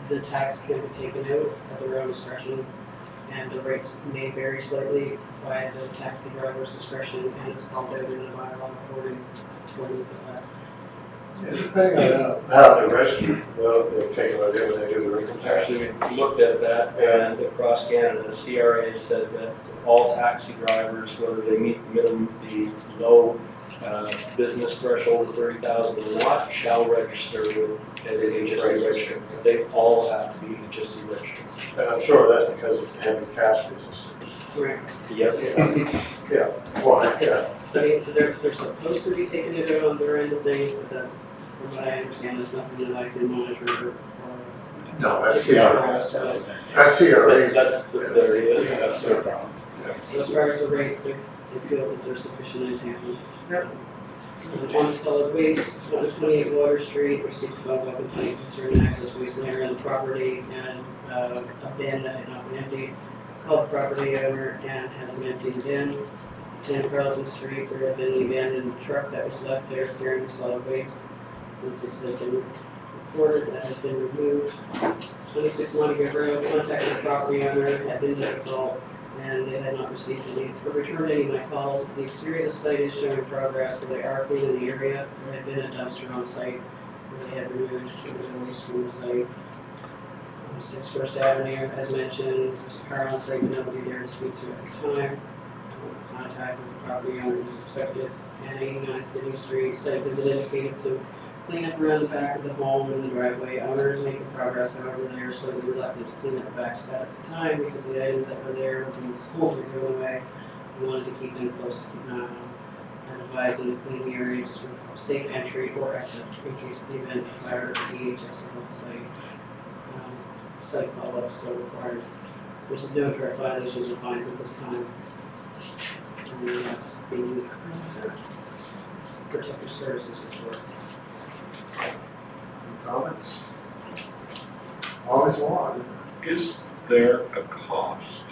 the tax can be taken out at their own discretion, and the rates may vary slightly by the taxi driver's discretion, and it's called out in the bylaw according to that. Yeah, depending on how they register, they'll take it out when they do their income tax. Actually, we looked at that, and across Canada, the CRA said that all taxi drivers, whether they meet the low business threshold of 30,000 or not, shall register with as an HST register. They all have to be HST registered. And I'm sure that's because it's a heavy cash business. Correct. Yep. Yeah, well, yeah. So they're supposed to be taking it out on their end of things, but that's, from what I understand, that's nothing that I can monitor or. No, that's CRA. That's CRA. That's their, Yeah, that's their problem. So as far as the rates, they feel that they're sufficient in town. Yep. On solid waste, 28 Water Street, received a phone call complaint concerning access waste layer on the property and a bin that had not been emptied. Called the property owner and had an empty bin. 10 Carlton Street, there had been the abandoned truck that was left there carrying solid waste. Since this has been reported, that has been removed. 26 Montague Road, contacted the property owner, had been difficult, and they had not received any, or returned any of my calls. The exterior of the site is showing progress, so they are cleaning the area. There had been a dumpster on site, where they had removed the waste from the site. 6 First Avenue, as mentioned, there's a car on site, but nobody there to speak to at the time. Contact with the property owners expected, and 89 City Street, site visit indicated some cleanup around the back of the home and the driveway. Owners making progress, however, they are slightly reluctant to clean up the backside at the time because the items that were there when the schools were going away, we wanted to keep them close to keep an eye on. And advised them to clean the area just for safe entry or exit in case of the event of fire or EHS is on site. Site follow-up still required. There's no direct violations or fines at this time. And that's the protective services report. Comments? Always on. Is there a cost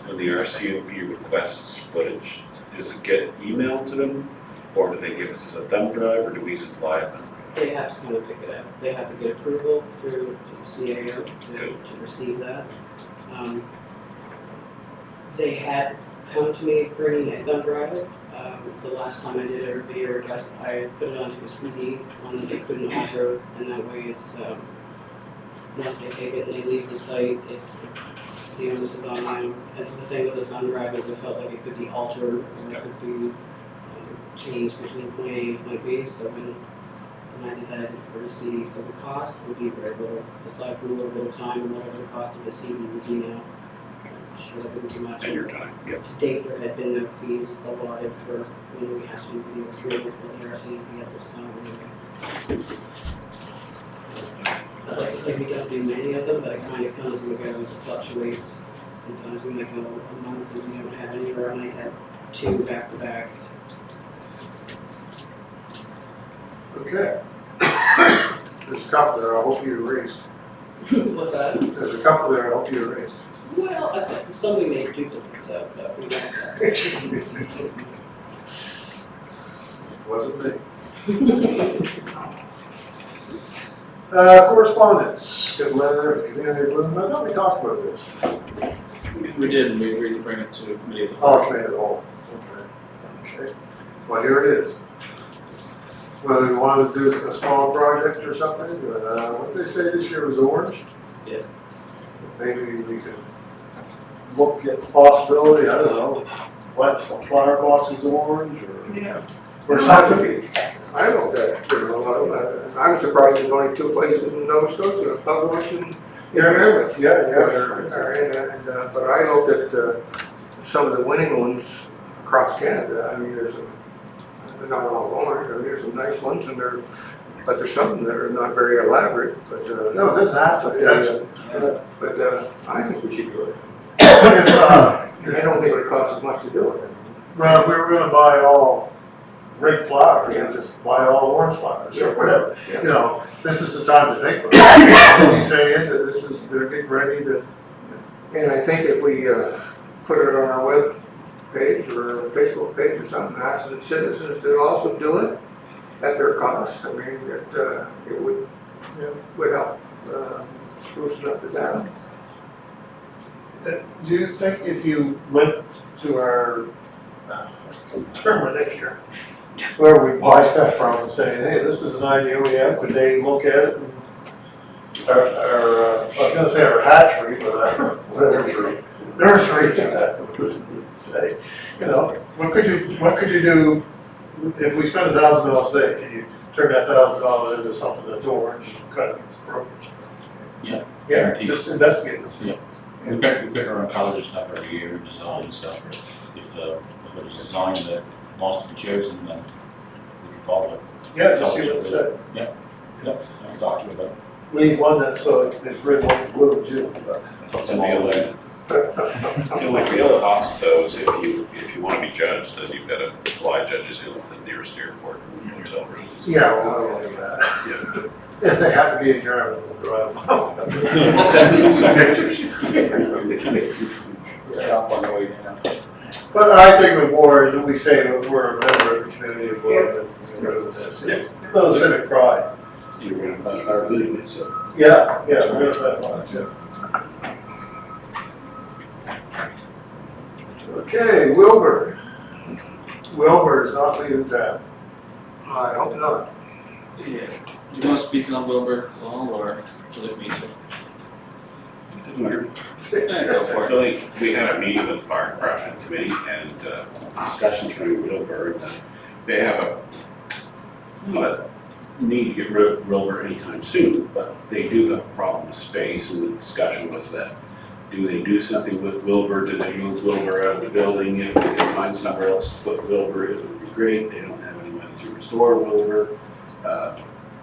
when the RCMP requests footage? Does it get emailed to them, or do they give us a thumb drive, or do we supply them? They have to come and pick it up. They have to get approval through the CAO to receive that. They had come to me bringing a thumb drive. The last time I did a video request, I put it onto a CD, one that they couldn't alter, and that way it's, once they take it and they leave the site, the onus is on them. And the thing with the thumb drive is it felt like it could be altered, or it could be changed between point A and point B, so when I did that for the CD, so the cost would be very little, aside from a little bit of time and whatever the cost of the CD would be now. I'm sure that wouldn't be much. And your time, yep. To date, there had been no fees allotted for when we had to do the approval for the RCMP at this time anyway. I'd like to say we don't do many of them, but it kind of comes and goes, it fluctuates. Sometimes we might go a month and we don't have any, or I might have 2 back to back. Okay. There's a couple there I hope you erased. What's that? There's a couple there I hope you erased. Well, somebody made duplicates of, but we don't have that. Wasn't me. Correspondence, good letter, I thought we talked about this. We did, and we agreed to bring it to committee of the Oh, whole. committee of the whole, okay. Well, here it is. Whether we wanted to do a small project or something, what did they say this year was orange? Yeah. Maybe we could look at the possibility, I don't know, what, flower boxes orange or? Yeah. Or something. I looked at it, a lot of them. I was surprised there's only 2 places in Nova Scotia, Publix and Fairmouth. Yeah. But I looked at some of the winning ones across Canada. I mean, there's some, they're not all orange, I mean, there's some nice ones and but there's some that are not very elaborate, but. No, it doesn't have to be. But I think we should do it. If, I don't think it would cost as much to do it. well, if we were gonna buy all red flowers, we'd just buy all orange flowers or whatever. Yeah. You know, this is the time to think about it. You saying that this is, they're getting ready to, And I think if we put it on our web page or Facebook page or something, ask the citizens to also do it at their cost, I mean, it would help sprucing up the town. do you think if you went to our, here, where we buy stuff from and say, hey, this is an idea we have, could they look at it? And I was gonna say our hatchery, but nursery, say, you know, what could you do if we spend $1,000, say, can you turn that $1,000 into something that's orange, kind of gets broken? Yeah. Yeah, Guaranteed. just investigate this. Yeah. We pick our own colors and stuff every year, design stuff. If it was designed that wants to be chosen, then we can follow it. Yeah, just see what they say. Yep, I can talk to you about it. Leave one that's, it's red, white, and blue, and June. And the only real cost though is if you want to be judged, then you've got to fly judges in the nearest airport and hotel rooms. Yeah, well, I don't do that. Yeah. If they have to be in Yarmouth, we'll drive them. Stop on the way down. But I think we're more, we say we're a member of the community of Wilburn, and we're rid of this. Yeah. A little civic pride. You were gonna put our anyway, so. Yeah, we're gonna much, yeah. Okay, Wilbur. Wilbur is not leaving town. I hope not. Yeah. Do you want to speak on Wilbur at all, or would you like me to? Doesn't matter. Yeah, go for it. So we had a meeting with our department committee and discussions from Wilbur. And they have a need to get rid of Wilbur anytime soon, but they do have a problem with space, and the discussion was that, do they do something with Wilbur? Do they move Wilbur out of the building? If they can find somewhere else to put Wilbur, it would be great. They don't have any money to restore Wilbur.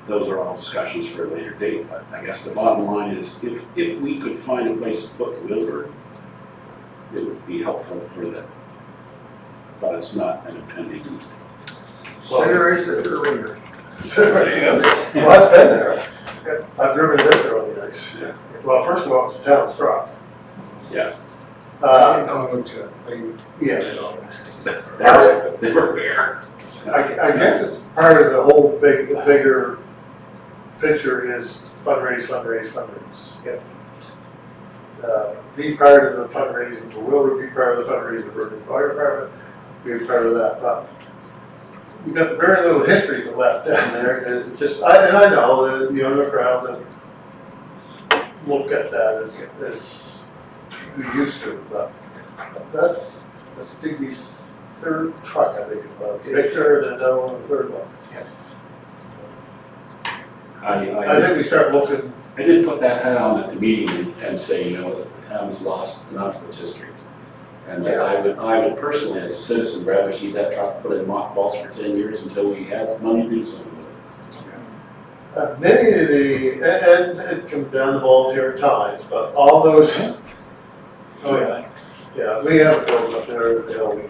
Those are all discussions for a later date, but I guess the bottom line is, if we could find a place to put Wilbur, it would be helpful for them. But it's not an impending. Center is the ringer. Well, I've been there. I've driven it there on the ice. Yeah. Well, first of all, it's a town truck. Yeah. Yeah. They were there. I guess it's part of the whole bigger picture is fundraise. Yeah. Be part of the fundraising for Wilbur, be part of the fundraising for the fire department, be part of that. But we've got very little history left down there. It's just, I know that the other crowd doesn't look at that as we used to, but that's Digby's third truck, I think it was. Victor and then on the third one. I think we start looking. I did put that hat on at the meeting and say, you know, the town's lost enough of its history. And that I would personally, as a citizen, rather see that truck put in mothballs for 10 years until we had money to do something with it. Many of and it comes down to volunteer times, but all those, we have a build up there at the hill. We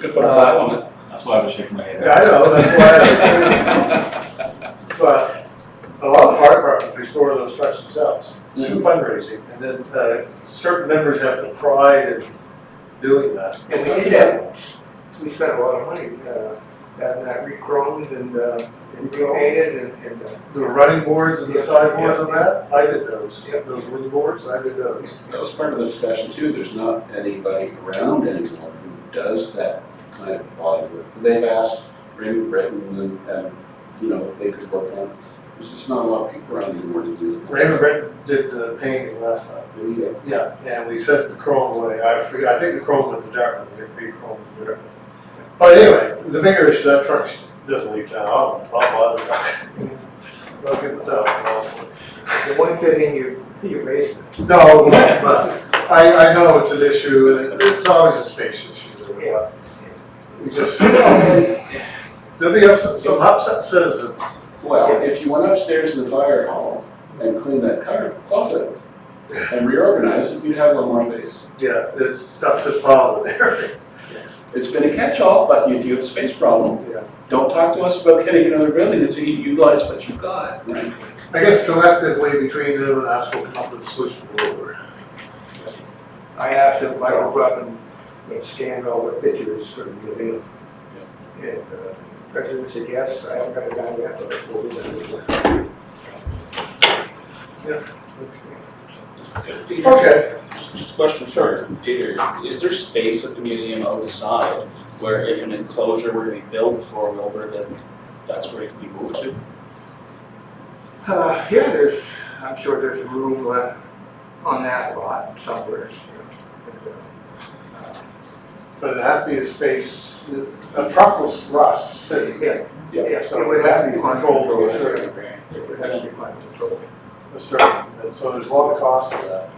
could put a flag on it. That's why I was shaking my head. Yeah, I know, that's why. But a lot of fire departments restore those trucks themselves through fundraising, and then certain members have the pride in doing that. And we did that. We spent a lot of money, having that re-chromed and repainted and. The running boards and the sideboards on that, I did those. Those wooden boards, I did those. That was part of the discussion too. There's not anybody around anymore who does that kind of volume. They've asked Raymond Britton and you know, if they could work on it. There's just not a lot of people around anymore to do it. Raymond Britton did the painting last time. Yeah, and we said the chrome way. I think the chrome went to Dartmouth, the big chrome went to Dartmouth. But anyway, the bigger issue, that truck doesn't leave town. I'll bother. I'll get the town. The one fit in your basement. No, but I know it's an issue, and it's always a space issue. Yeah. We just, there'll be some upset citizens. Well, if you went upstairs in the fire hall and cleaned that car closet and reorganized it, you'd have a little more space. Yeah, it's stuff just piling there. It's been a catch-all, but you do have a space problem. Yeah. Don't talk to us about getting another building until you utilize what you've got, right? I guess collectively between them and us, we'll come up with a solution for Wilbur. I asked if Michael go up and scan all the pictures for the museum. And President said yes, I haven't got it done yet, but we'll do that. Yeah. Okay. Just a question for Peter. Is there space at the museum out the side where if an enclosure were to be built for Wilbur, then that's where it can be moved to? Yeah, I'm sure there's room on that lot somewhere. But it has to be a space, a truck will rust, city. Yeah, So it would have to be controlled to a certain, It would have to be climate controlled. and so there's a lot of cost to that.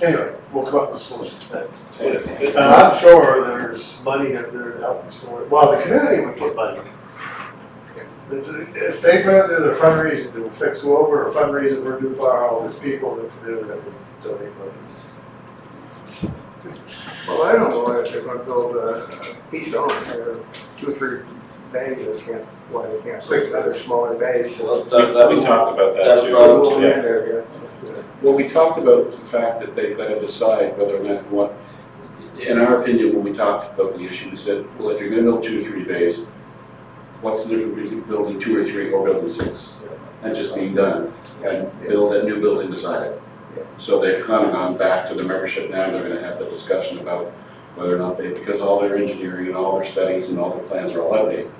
Anyway, we'll come up with a solution. And I'm sure there's money in there to help restore it. Well, the community would put money. If they put out their fundraising to fix Wilbur or fundraising for New Fire, all these people in the community that would donate money. Well, I don't know if they're gonna build a piece on it, or 2 or 3 bays, why they can't, 6 other smaller bays. Well, We talked about that That's too. right. Move them in there, yeah. Well, we talked about the fact that they've got to decide whether or not what, in our opinion, when we talked about the issue, we said, well, if you're gonna build 2 or 3 bays, what's the difference between building 2 or 3 or building 6? And just being done, and build that new building beside it. So they've kind of gone back to the membership now, they're gonna have the discussion about whether or not they, because all their engineering and all their studies and all their plans are all outdated,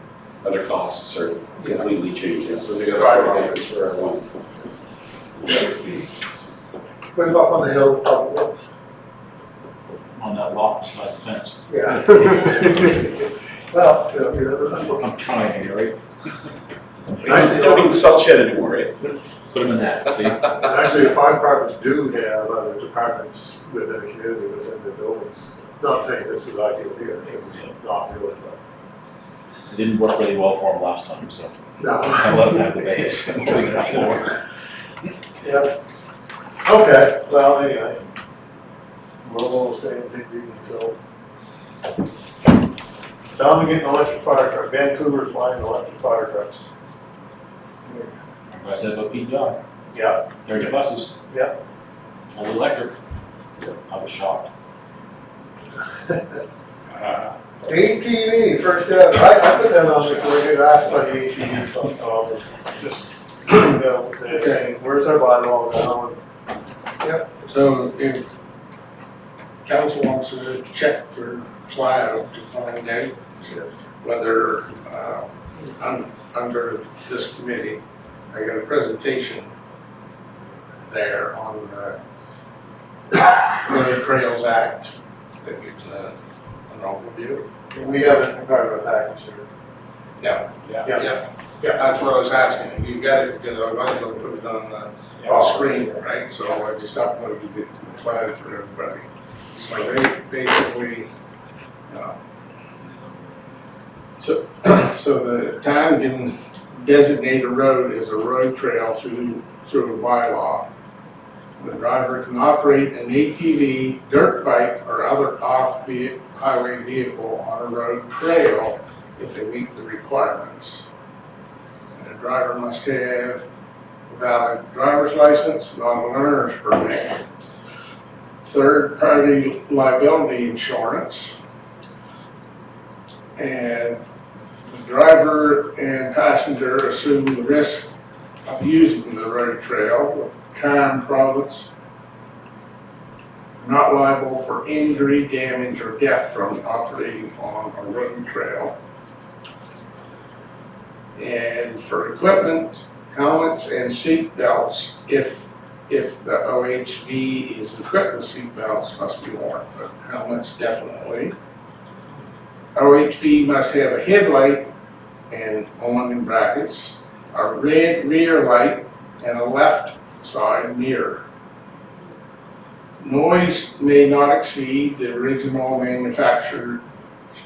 other costs are completely changing, so they're gonna start to for everyone. Put it up on the hill, up there. On that lot beside the fence. Yeah. Well, you know, I'm trying here, right? Don't need the salt shed anymore, right? Put them in that, see? actually, the fire departments do have other departments within the community, within the buildings. Not saying this is ideal here, because it's not really, but. It didn't work really well for them last time, so No. I let them have the base. Leave it on the floor. Yeah. Okay, well, anyway. We'll stay in Big Green until. Tell them to get an electric fire truck. Vancouver's buying electric fire trucks. Remember I said about PEI, Yeah, 30 buses, yeah. all electric. I was shocked. ATV, first ever. I put that on the, we get asked by the ATV club, just, you know, they're saying, where's our bylaw now? So if council wants to check for cloud to find out whether, under this committee, I got a presentation there on the Road Trails Act that gives an overview. We haven't part of a package here. Yeah, Yeah. yeah, that's what I was asking. You got it, because I wasn't gonna put it on the screen, right? So I just uploaded it to the cloud for everybody. So they basically, so the town can designate a road as a road trail through a bylaw. The driver can operate an ATV, dirt bike, or other off-highway vehicle on a road trail if they meet the requirements. And the driver must have a valid driver's license, not a learner's permit, third-party liability insurance, and the driver and passenger assume the risk of using the road trail with car and province, not liable for injury, damage, or death from operating on a road trail. And for equipment, helmets and seat belts, if the OHV is equipped with seat belts, must be worn, but helmets definitely. OHV must have a headlight and on in brackets, a red rear light, and a left side mirror. Noise may not exceed the original manufacturer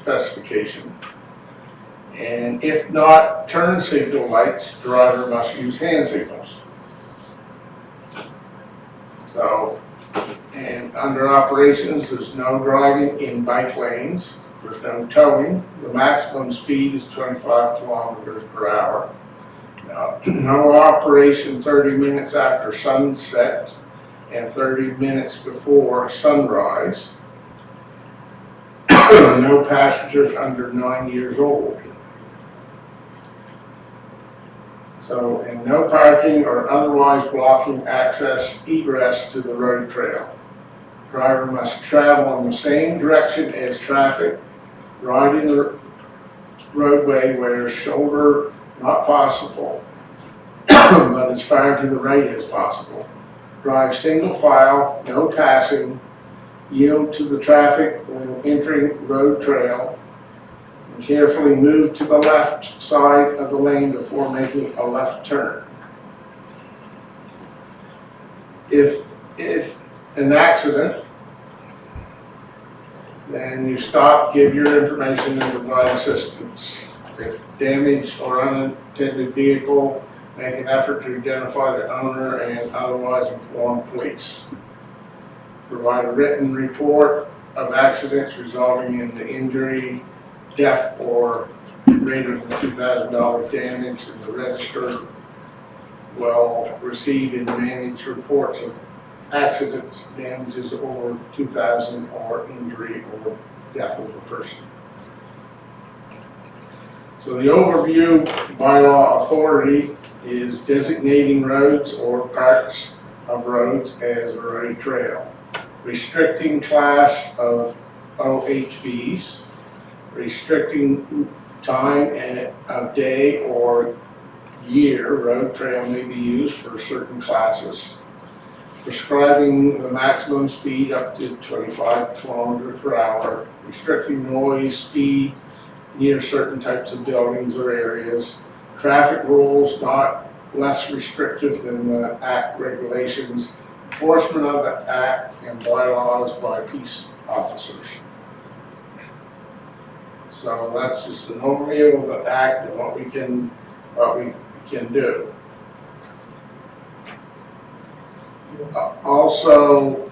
specification. And if not turn signal lights, driver must use hand signals. So, and under operations, there's no driving in bike lanes, there's no towing, the maximum speed is 25 kilometers per hour. No operation 30 minutes after sunset and 30 minutes before sunrise. No passengers under 9 years old. So, and no parking or otherwise blocking access egress to the road trail. Driver must travel in the same direction as traffic, riding the roadway where shoulder not possible, but as far to the right as possible. Drive single file, no passing, yield to the traffic when entering road trail, and carefully move to the left side of the lane before making a left turn. If an accident, then you stop, give your information, and provide assistance. If damaged or unattended vehicle, make an effort to identify the owner and otherwise inform police. Provide a written report of accidents resulting in the injury, death, or greater than $2,000 damage, and the register will receive and manage reports of accidents, damages over 2,000, or injury or death of a person. So the overview bylaw authority is designating roads or parts of roads as a road trail, restricting class of OHVs, restricting time of day or year road trail may be used for certain classes, prescribing the maximum speed up to 25 kilometers per hour, restricting noise, speed near certain types of buildings or areas, traffic rules not less restrictive than the Act regulations, enforcement of the Act and bylaws by peace officers. So that's just an overview of the Act and what we can do. Also,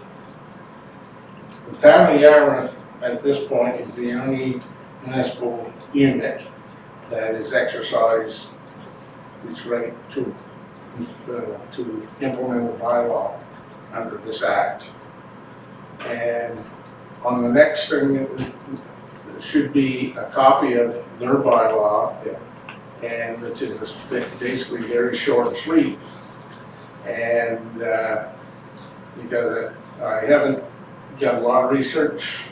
the town of Yarmouth at this point is the only municipal unit that is exercised its right to implement the bylaw under this Act. And on the next thing, there should be a copy of their bylaw, and which is basically very short and sweet. And because I haven't got a lot of research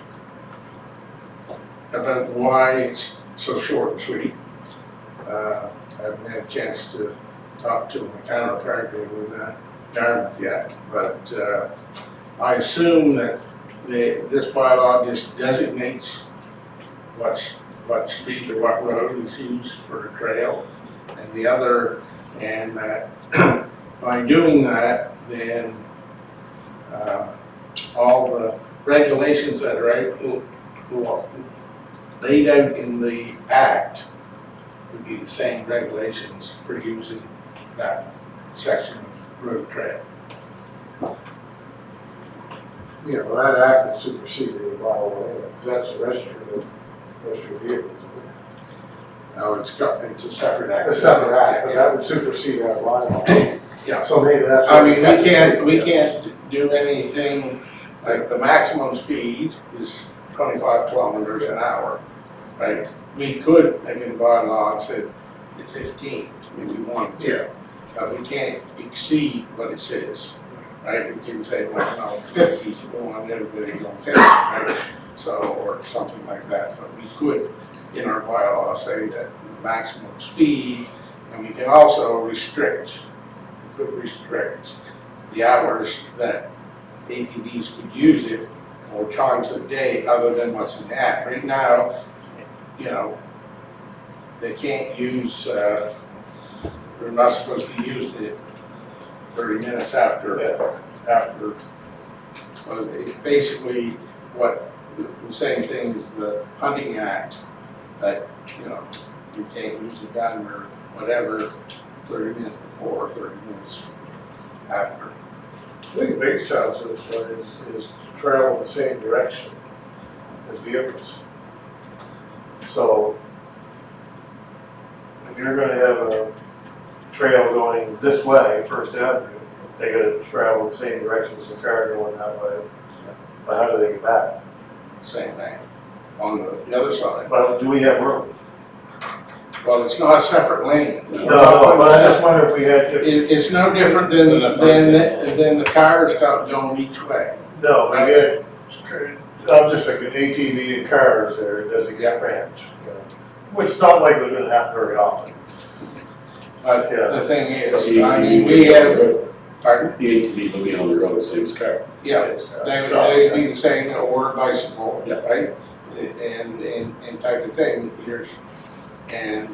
about why it's so short and sweet. I haven't had a chance to talk to my counterpart in Yarmouth yet, but I assume that this bylaw just designates what street or what road is used for a trail, and the other, and that by doing that, then all the regulations that are laid out in the Act would be the same regulations for using that section of road trail. Yeah, well, that act is superseded by the way, that's the registry of vehicles. Now, it's a separate act. A separate act, but that would supersede our bylaw. Yeah. So maybe that's. I what mean, have to say. we can't do anything, like the maximum speed is 25 kilometers an hour, right? We could make a bylaw and say 15 if we want to, but we can't exceed what it says, right? We can say, well, no, 50, you don't want everybody going 50, right? So, or something like that, but we could, in our bylaw, say that maximum speed, and we can also restrict the hours that ATVs could use it, or times of day other than what's in the Act. Right now, you know, they can't use, they're not supposed to use it 30 minutes after, well, it's basically the same thing as the Hunting Act, that, you know, you can't use a gun or whatever 30 minutes before or 30 minutes after. I think the biggest challenge of this one is to travel in the same direction as vehicles. So if you're gonna have a trail going this way, First Avenue, they gotta travel the same direction as the car going that way. But how do they get back? Same thing on the other side. But do we have room? Well, it's not a separate lane. No, but I just wonder if we had to. It's no different than the cars going each way. No, we had, I'm just thinking ATV and cars there, it doesn't get rammed, you know, which is not likely to happen very often. But the thing is, I mean, we have, pardon? The ATV will be on the road the same as car. Yeah, they'd be the same, or a bicycle, Yeah. right? And type of thing, and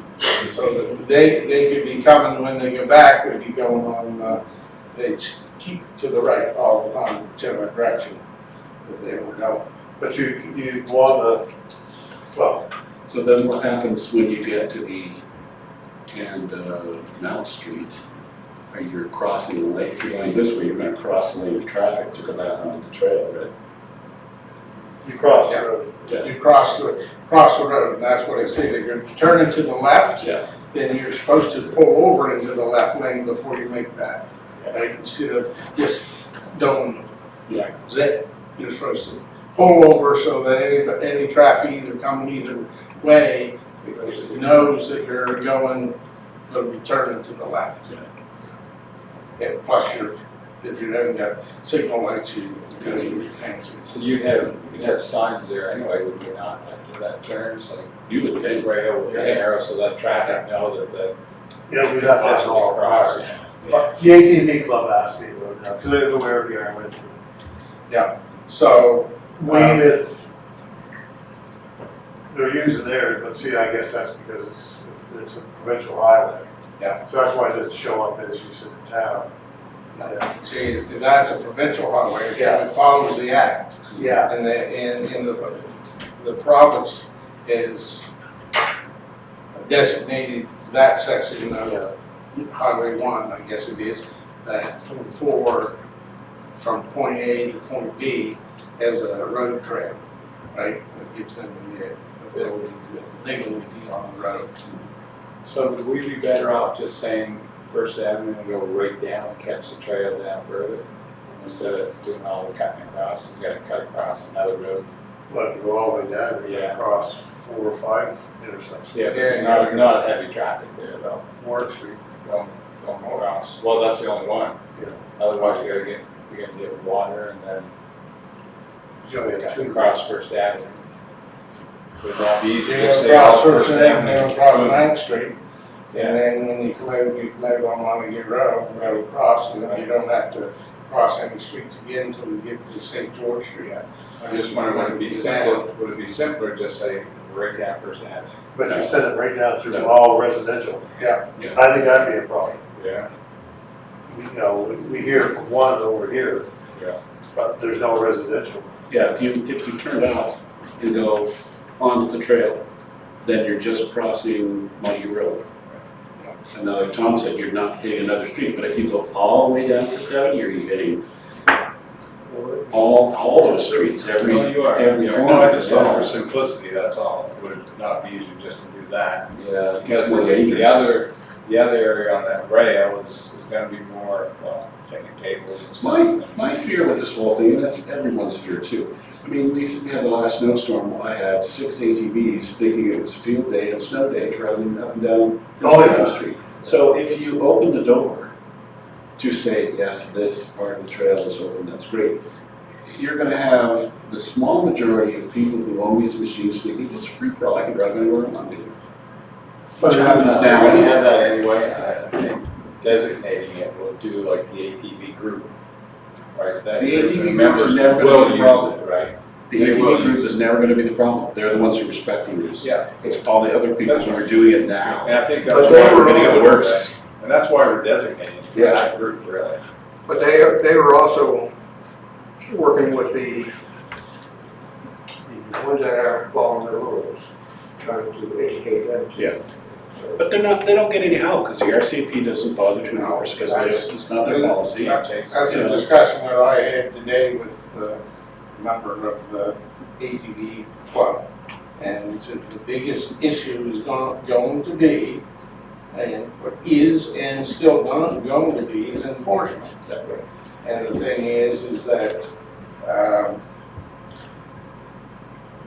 so they could be coming when they go back, they'd be going on, they'd keep to the right all the time, whichever direction that they were going. But you want to, well, So then what happens when you get to the end of Mount Street? Are you crossing the lane? If you're going this way, you're gonna cross the lane of traffic to go back onto the trail, right? you cross the Yeah. road. You cross the road, and that's what I say, that you're turning to the left, Yeah. then you're supposed to pull over into the left lane before you make that, right? Instead of just going Yeah. Zip, you're supposed to pull over so that any traffic either coming either way, because it knows that you're gonna be turning to the left. And plus if you haven't got signal lights, you can't see. So you'd have signs there anyway, would you not, after that turns, like, You would think. right over the arrow, so that traffic know that Yeah, we'd have to have all cross. cars. But the ATV club asked me about that, because they know where we are with. So, Weymouth, they're using theirs, but see, I guess that's because it's a provincial highway. Yeah. So that's why it doesn't show up as you said in town. see, that's a provincial highway, so Yeah. it follows the act. Yeah, And the province is designated that section of Highway 1, I guess it is, from point A to point B as a road trail, right? It gives them the ability to legally be on the road. So would we be better off just saying First Avenue and go right down and catch the trail down further? Instead of doing all the cutting across, you gotta cut across another road. but go all the way down, you Yeah. across 4 or 5 intersections. Yeah, there's not heavy traffic there though, Warwick Street. going across. Well, that's the only one. Yeah. Otherwise, you gotta get water and then You only have cut 2. across First Avenue. Would that be easier to Yeah, say across all First Avenue, across Ninth Street, Yeah. and then when you come out on Montague Road, go across, and then you don't have to cross any streets again until you get to St. George Street. I just wonder, would it be simpler, just say right down First Avenue? But you send it right down through No. all residential. Yeah. I think that'd be a problem. Yeah. You know, we hear from one over here. Yeah. But there's no residential. Yeah, if you turn off and go onto the trail, then you're just crossing Muddy Road. And now, like Tom said, you're not hitting another street, but if you go all the way down to 70, you're hitting all those streets, every Well, I just thought corner. for simplicity, that's all. Would it not be easier just to do that? Yeah, Because more dangerous. the other area on that rail is gonna be more, well, taking cables and stuff. My fear with this whole thing, and that's everyone's fear too. I mean, we had the last snowstorm, I had 6 ATVs thinking it was field day and snow day traveling up and down Oh, yeah. the street. So if you open the door to say, yes, this part of the trail is open, that's great, you're gonna have the small majority of people who own these machines thinking it's free for all, I can drive anywhere I want to. But When you have that anyway, I think designating it will do like the ATV group, right? That The is, ATV group members is never will gonna be a use problem. it, right? The ATV group is never gonna be the problem, they're the ones who respect the rules. Yeah. It's all the other people who are doing it now. And I think But that's they why were we're getting also- it worse. And that's why we're designating for Yeah. that group, really. But they were also working with the ones that are following the rules, trying to educate them. Yeah. But they don't get any help, because the RCP doesn't bother to enforce, because it's not their policy. That's a discussion that I had today with the member of the ATV club. And he said the biggest issue is going to be, and is and still going to be, is enforcement. And the thing is that,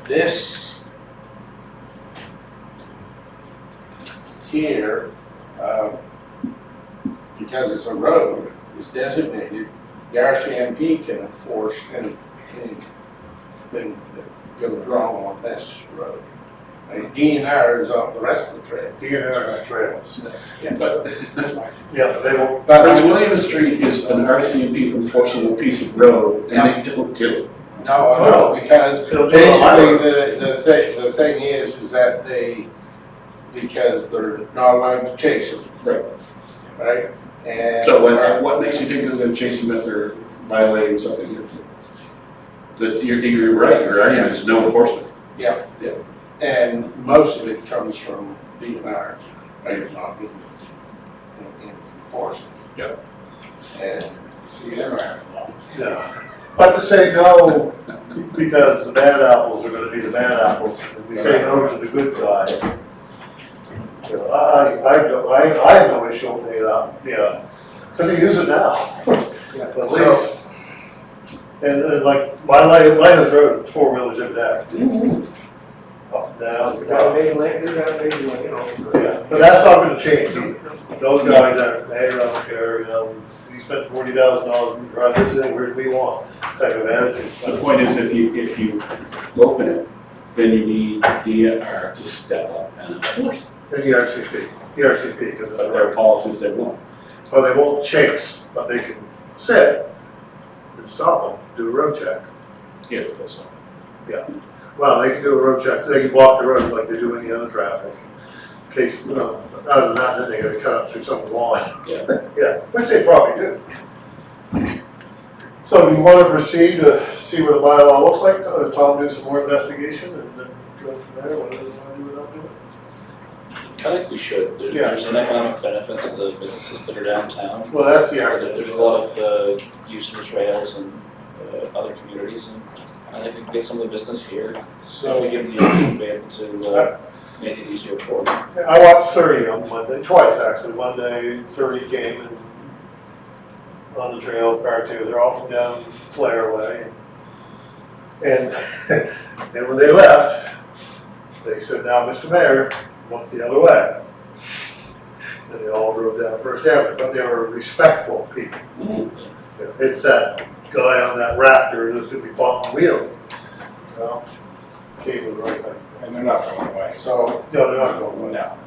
this here, because it's a road, is designated, the RCMP can enforce anything that goes wrong on this road. And DNR is on the rest of the trail. DNR's trails. But Yeah, they won't. Prince William Street is an RCMP enforceable piece of road, and they don't do it. No, because They'll do it on basically highway. the thing is that because they're not allowed to chase them. Right. Right? And. So what makes you think they're gonna chase them if they're violating something? You're right, your argument is no enforcement. Yeah. Yeah. And most of it comes from DNR, right, not being enforced. Yeah. And, See, they're right. Yeah. But to say no, because the bad apples are gonna be the bad apples, and we say no to the good guys. You know, I have no issue opening it up, yeah, because they use it now. At least, And like, my Lighthouse Road, four-wheelers every day. Up and down, You gotta make, you gotta make, you know. yeah, but that's not gonna change. Those guys are, hey, I don't care, you know, we spent $40,000, we drive this anywhere we want, type of attitude. The point is, if you open it, then you need DNR to step up and enforce it. And ERCP, because it's But a their road. policies, they won't. Well, they won't chase, but they can sit and stop them, do a road check. If it goes on. Well, they can do a road check, they can walk the road like they do any other traffic. In case, you know, other than that, then they gotta cut up through someone's lawn. Yeah. Yeah, which they probably do. So you wanna proceed to see what the bylaw looks like, Tom do some more investigation and then go from there, what does it wanna do without doing? I think we should. Yeah. There's an economic benefit to the businesses that are downtown. Well, that's the argument. There's a lot of use of the trails and other communities, and I think we can get some of the business here. So we give them the option to be able to make it easier for them. I watched 30 on Monday, twice actually. One day, 30 came and on the trail, prior to, they're all from down Flair Way. And, and when they left, they said, now, Mr. Mayor, went the other way. And they all drove down First Avenue, but they were respectful people. It's that guy on that Raptor who's gonna be bumping wheels. You know, came with the right thing. And they're not going away. So, no, they're not going away. No.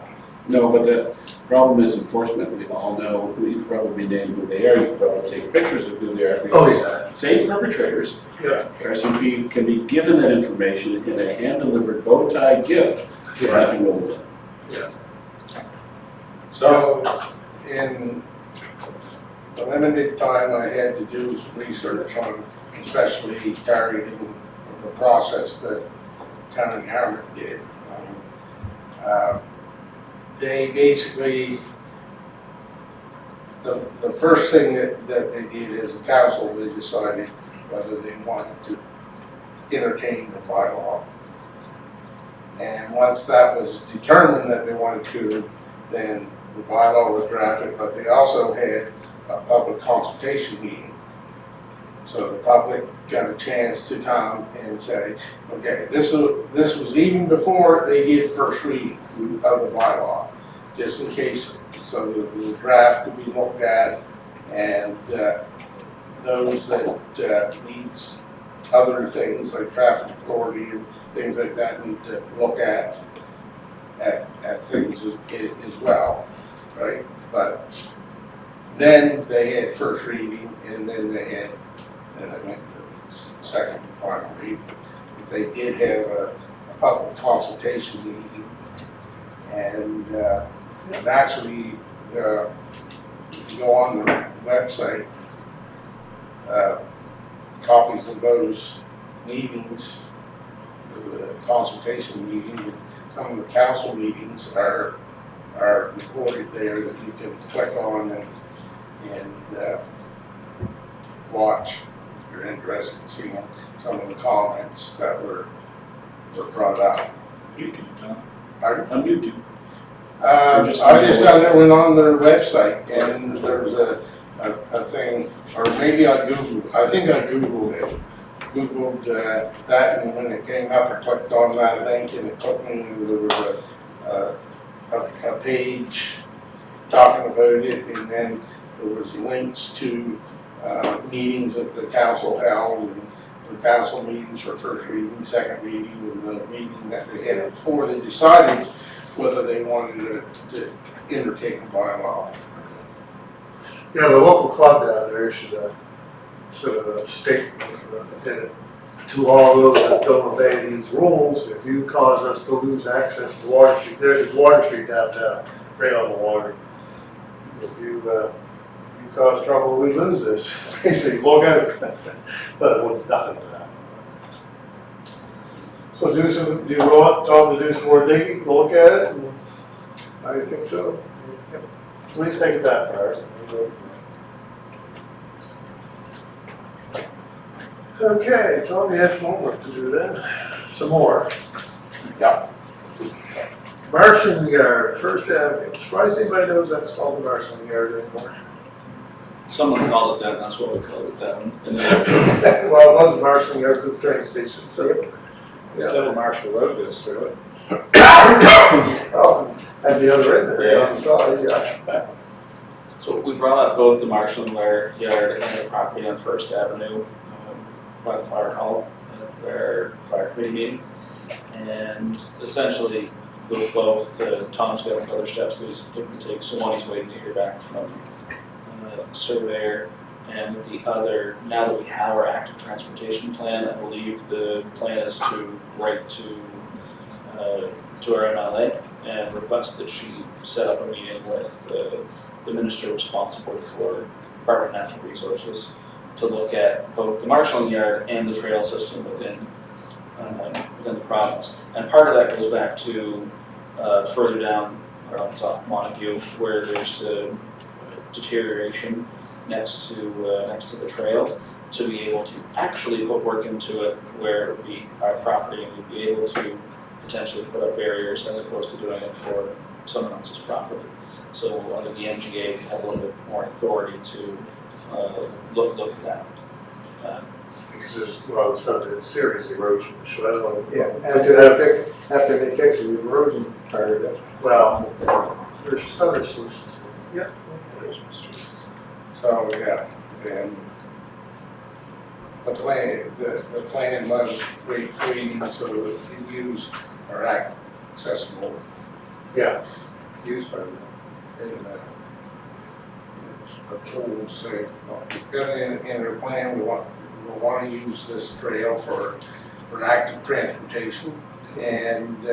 No, but the problem is enforcement. We all know, we probably name who they are, you can probably take pictures of who they are. Oh, yeah. Same perpetrators. Yeah. RCMP can be given that information in a hand-delivered bow tie gift for Yeah. nothing over. So, in the limited time I had to do some research on, especially targeting the process that town and government did. They basically, the first thing that they did as a council, they decided whether they wanted to entertain the bylaw. And once that was determined that they wanted to, then the bylaw was drafted, but they also had a public consultation meeting. So the public got a chance to come and say, okay, this was even before they did first reading of the bylaw, just in case, so the draft could be looked at, and those that needs other things like traffic authority and things like that need to look at things as well, right? But then they had first reading, and then they had, and I went to second and final reading. They did have a public consultation meeting, and actually, if you go on the website, copies of those meetings, the consultation meeting, some of the council meetings are recorded there that you can click on and watch if you're interested in seeing some of the comments that were brought up. YouTube, Tom. Pardon? On YouTube. I just found it went on their website, and there was a thing, or maybe I Googled, I think I Googled it. Googled that, and when it came up, I clicked on that link, and it took me, there was a page talking about it, and then there was links to meetings that the council held, and the council meetings for first reading, second reading, and the meeting that they had before they decided whether they wanted to entertain a bylaw. Yeah, the local club down there issued a sort of a statement to all those that don't obey these rules. If you cause us to lose access to Water Street, there's Water Street downtown, right on the water. If you cause trouble, we lose this. Basically, look at it, but it was nothing to that. So do you want Tom to do some more digging, look at it, and I think so. at least take that part. Okay, Tom, you have some homework to do then. Some more. Yeah. Marshalling Yard, First Avenue. Surprised anybody knows that's called the Marshalling Yard anymore. Someone called it that, and that's what we called it then. And then Well, it wasn't Marston Yard to the train station, so. Yeah. Little Marshall Road goes through it. Oh, at the other end there, on the side, yeah. So we brought up both the Marshall Yard and the property on First Avenue by the fire hall at their fire committee meeting. And essentially, with both, Tom's got other steps that he's looking to take. So one, he's waiting to hear back from the surveyor. And the other, now that we have our active transportation plan, I believe the plan is to write to our MLA and request that she set up a meeting with the minister responsible for Department of Natural Resources to look at both the marshalling yard and the trail system within the province. And part of that goes back to further down, it's off Montague, where there's deterioration next to the trail, to be able to actually put work into it where it would be our property and we'd be able to potentially put up barriers as opposed to doing it for someone else's property. So under the MGA, we have a little bit more authority to look at that. Because there's, well, it's not a serious erosion, so I don't know. Yeah, after they fix the erosion part of it. Well, there's other solutions. Yeah. So, yeah, and the plan was waiting so that the views are accessible, Yeah, used by them. And a tool to say, well, we've got in our plan, we want to use this trail for active transportation. And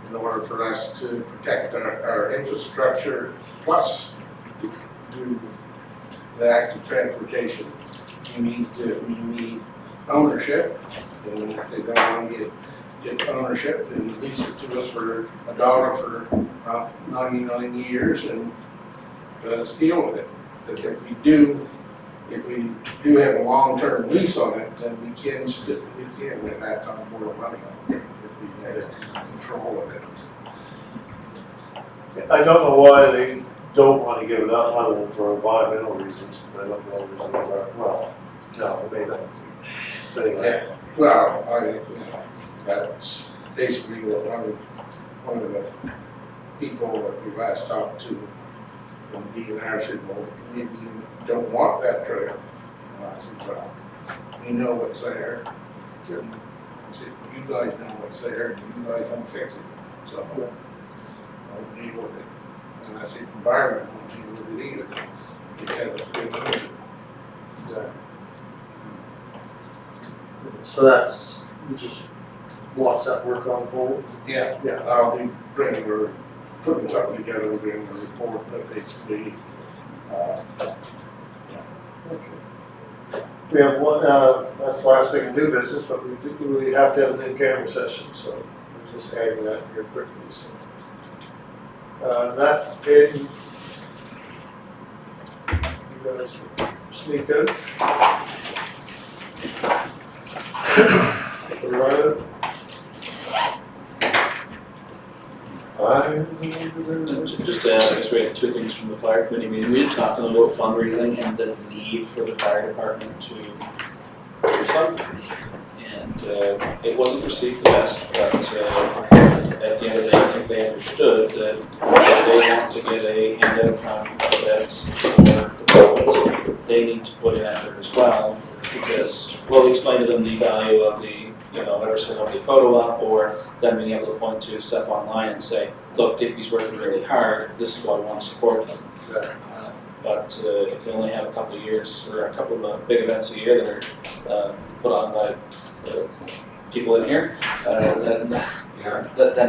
in order for us to protect our infrastructure, plus do the active transportation, you need ownership. And if they don't want to get ownership, and lease it to us for $1 for about 99 years, and let's deal with it. Because if we do have a long-term lease on it, then we can at that time borrow money on it if we have control of it. I don't know why they don't want to give it up other than for environmental reasons. I don't know if there's any, well, no, it may not. But anyway, Well, that's basically what one of the people that we last talked to from DNR said, well, maybe you don't want that trail. And I said, well, we know what's there. I said, you guys know what's there, and you guys don't fix it. So, I'll deal with it. And I said, environment won't deal with it either. Because it's good ownership. so that's, you just watch that work on hold. Yeah, Yeah. I'll be putting something together and bringing a report that basically, We have one, that's the last thing in new business, but we have to have an in-camera session, so we're just adding that here quickly, so. That being, you guys sneak in. Right. Just to add, I guess we had two things from the fire committee meeting. We were talking about fundraising and the need for the fire department to do something. And it wasn't received the best, but at the end of the day, I think they understood that if they want to get a handout from the vets or the departments, they need to put in effort as well. Because, well, we explained to them the value of the, every so lovely photo up, or them being able to point to stuff online and say, look, Digby's working really hard, this is why we want to support them. But if they only have a couple of years, or a couple of big events a year that are put on by people in here, then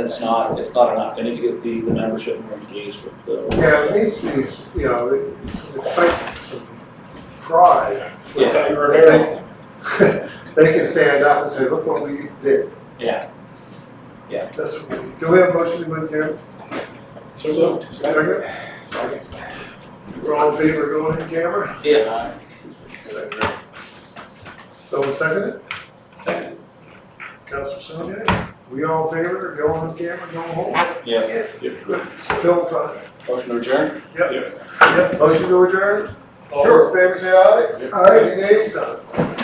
it's not enough. They need to get the membership more engaged with the. Yeah, it needs to be, some excitement, some pride. Yeah. They can stand up and say, look what we did. Yeah. That's what we, do we have a motion to move there? So, Second? We're all in favor of going in camera? Yeah. Someone second it? Second. Councilor Sonia? We all in favor of going in camera, going home? Yeah. Good. It's bill time. Motion to adjourn? Yep. Motion to adjourn? All in favor, say aye. All right. Any nays? None.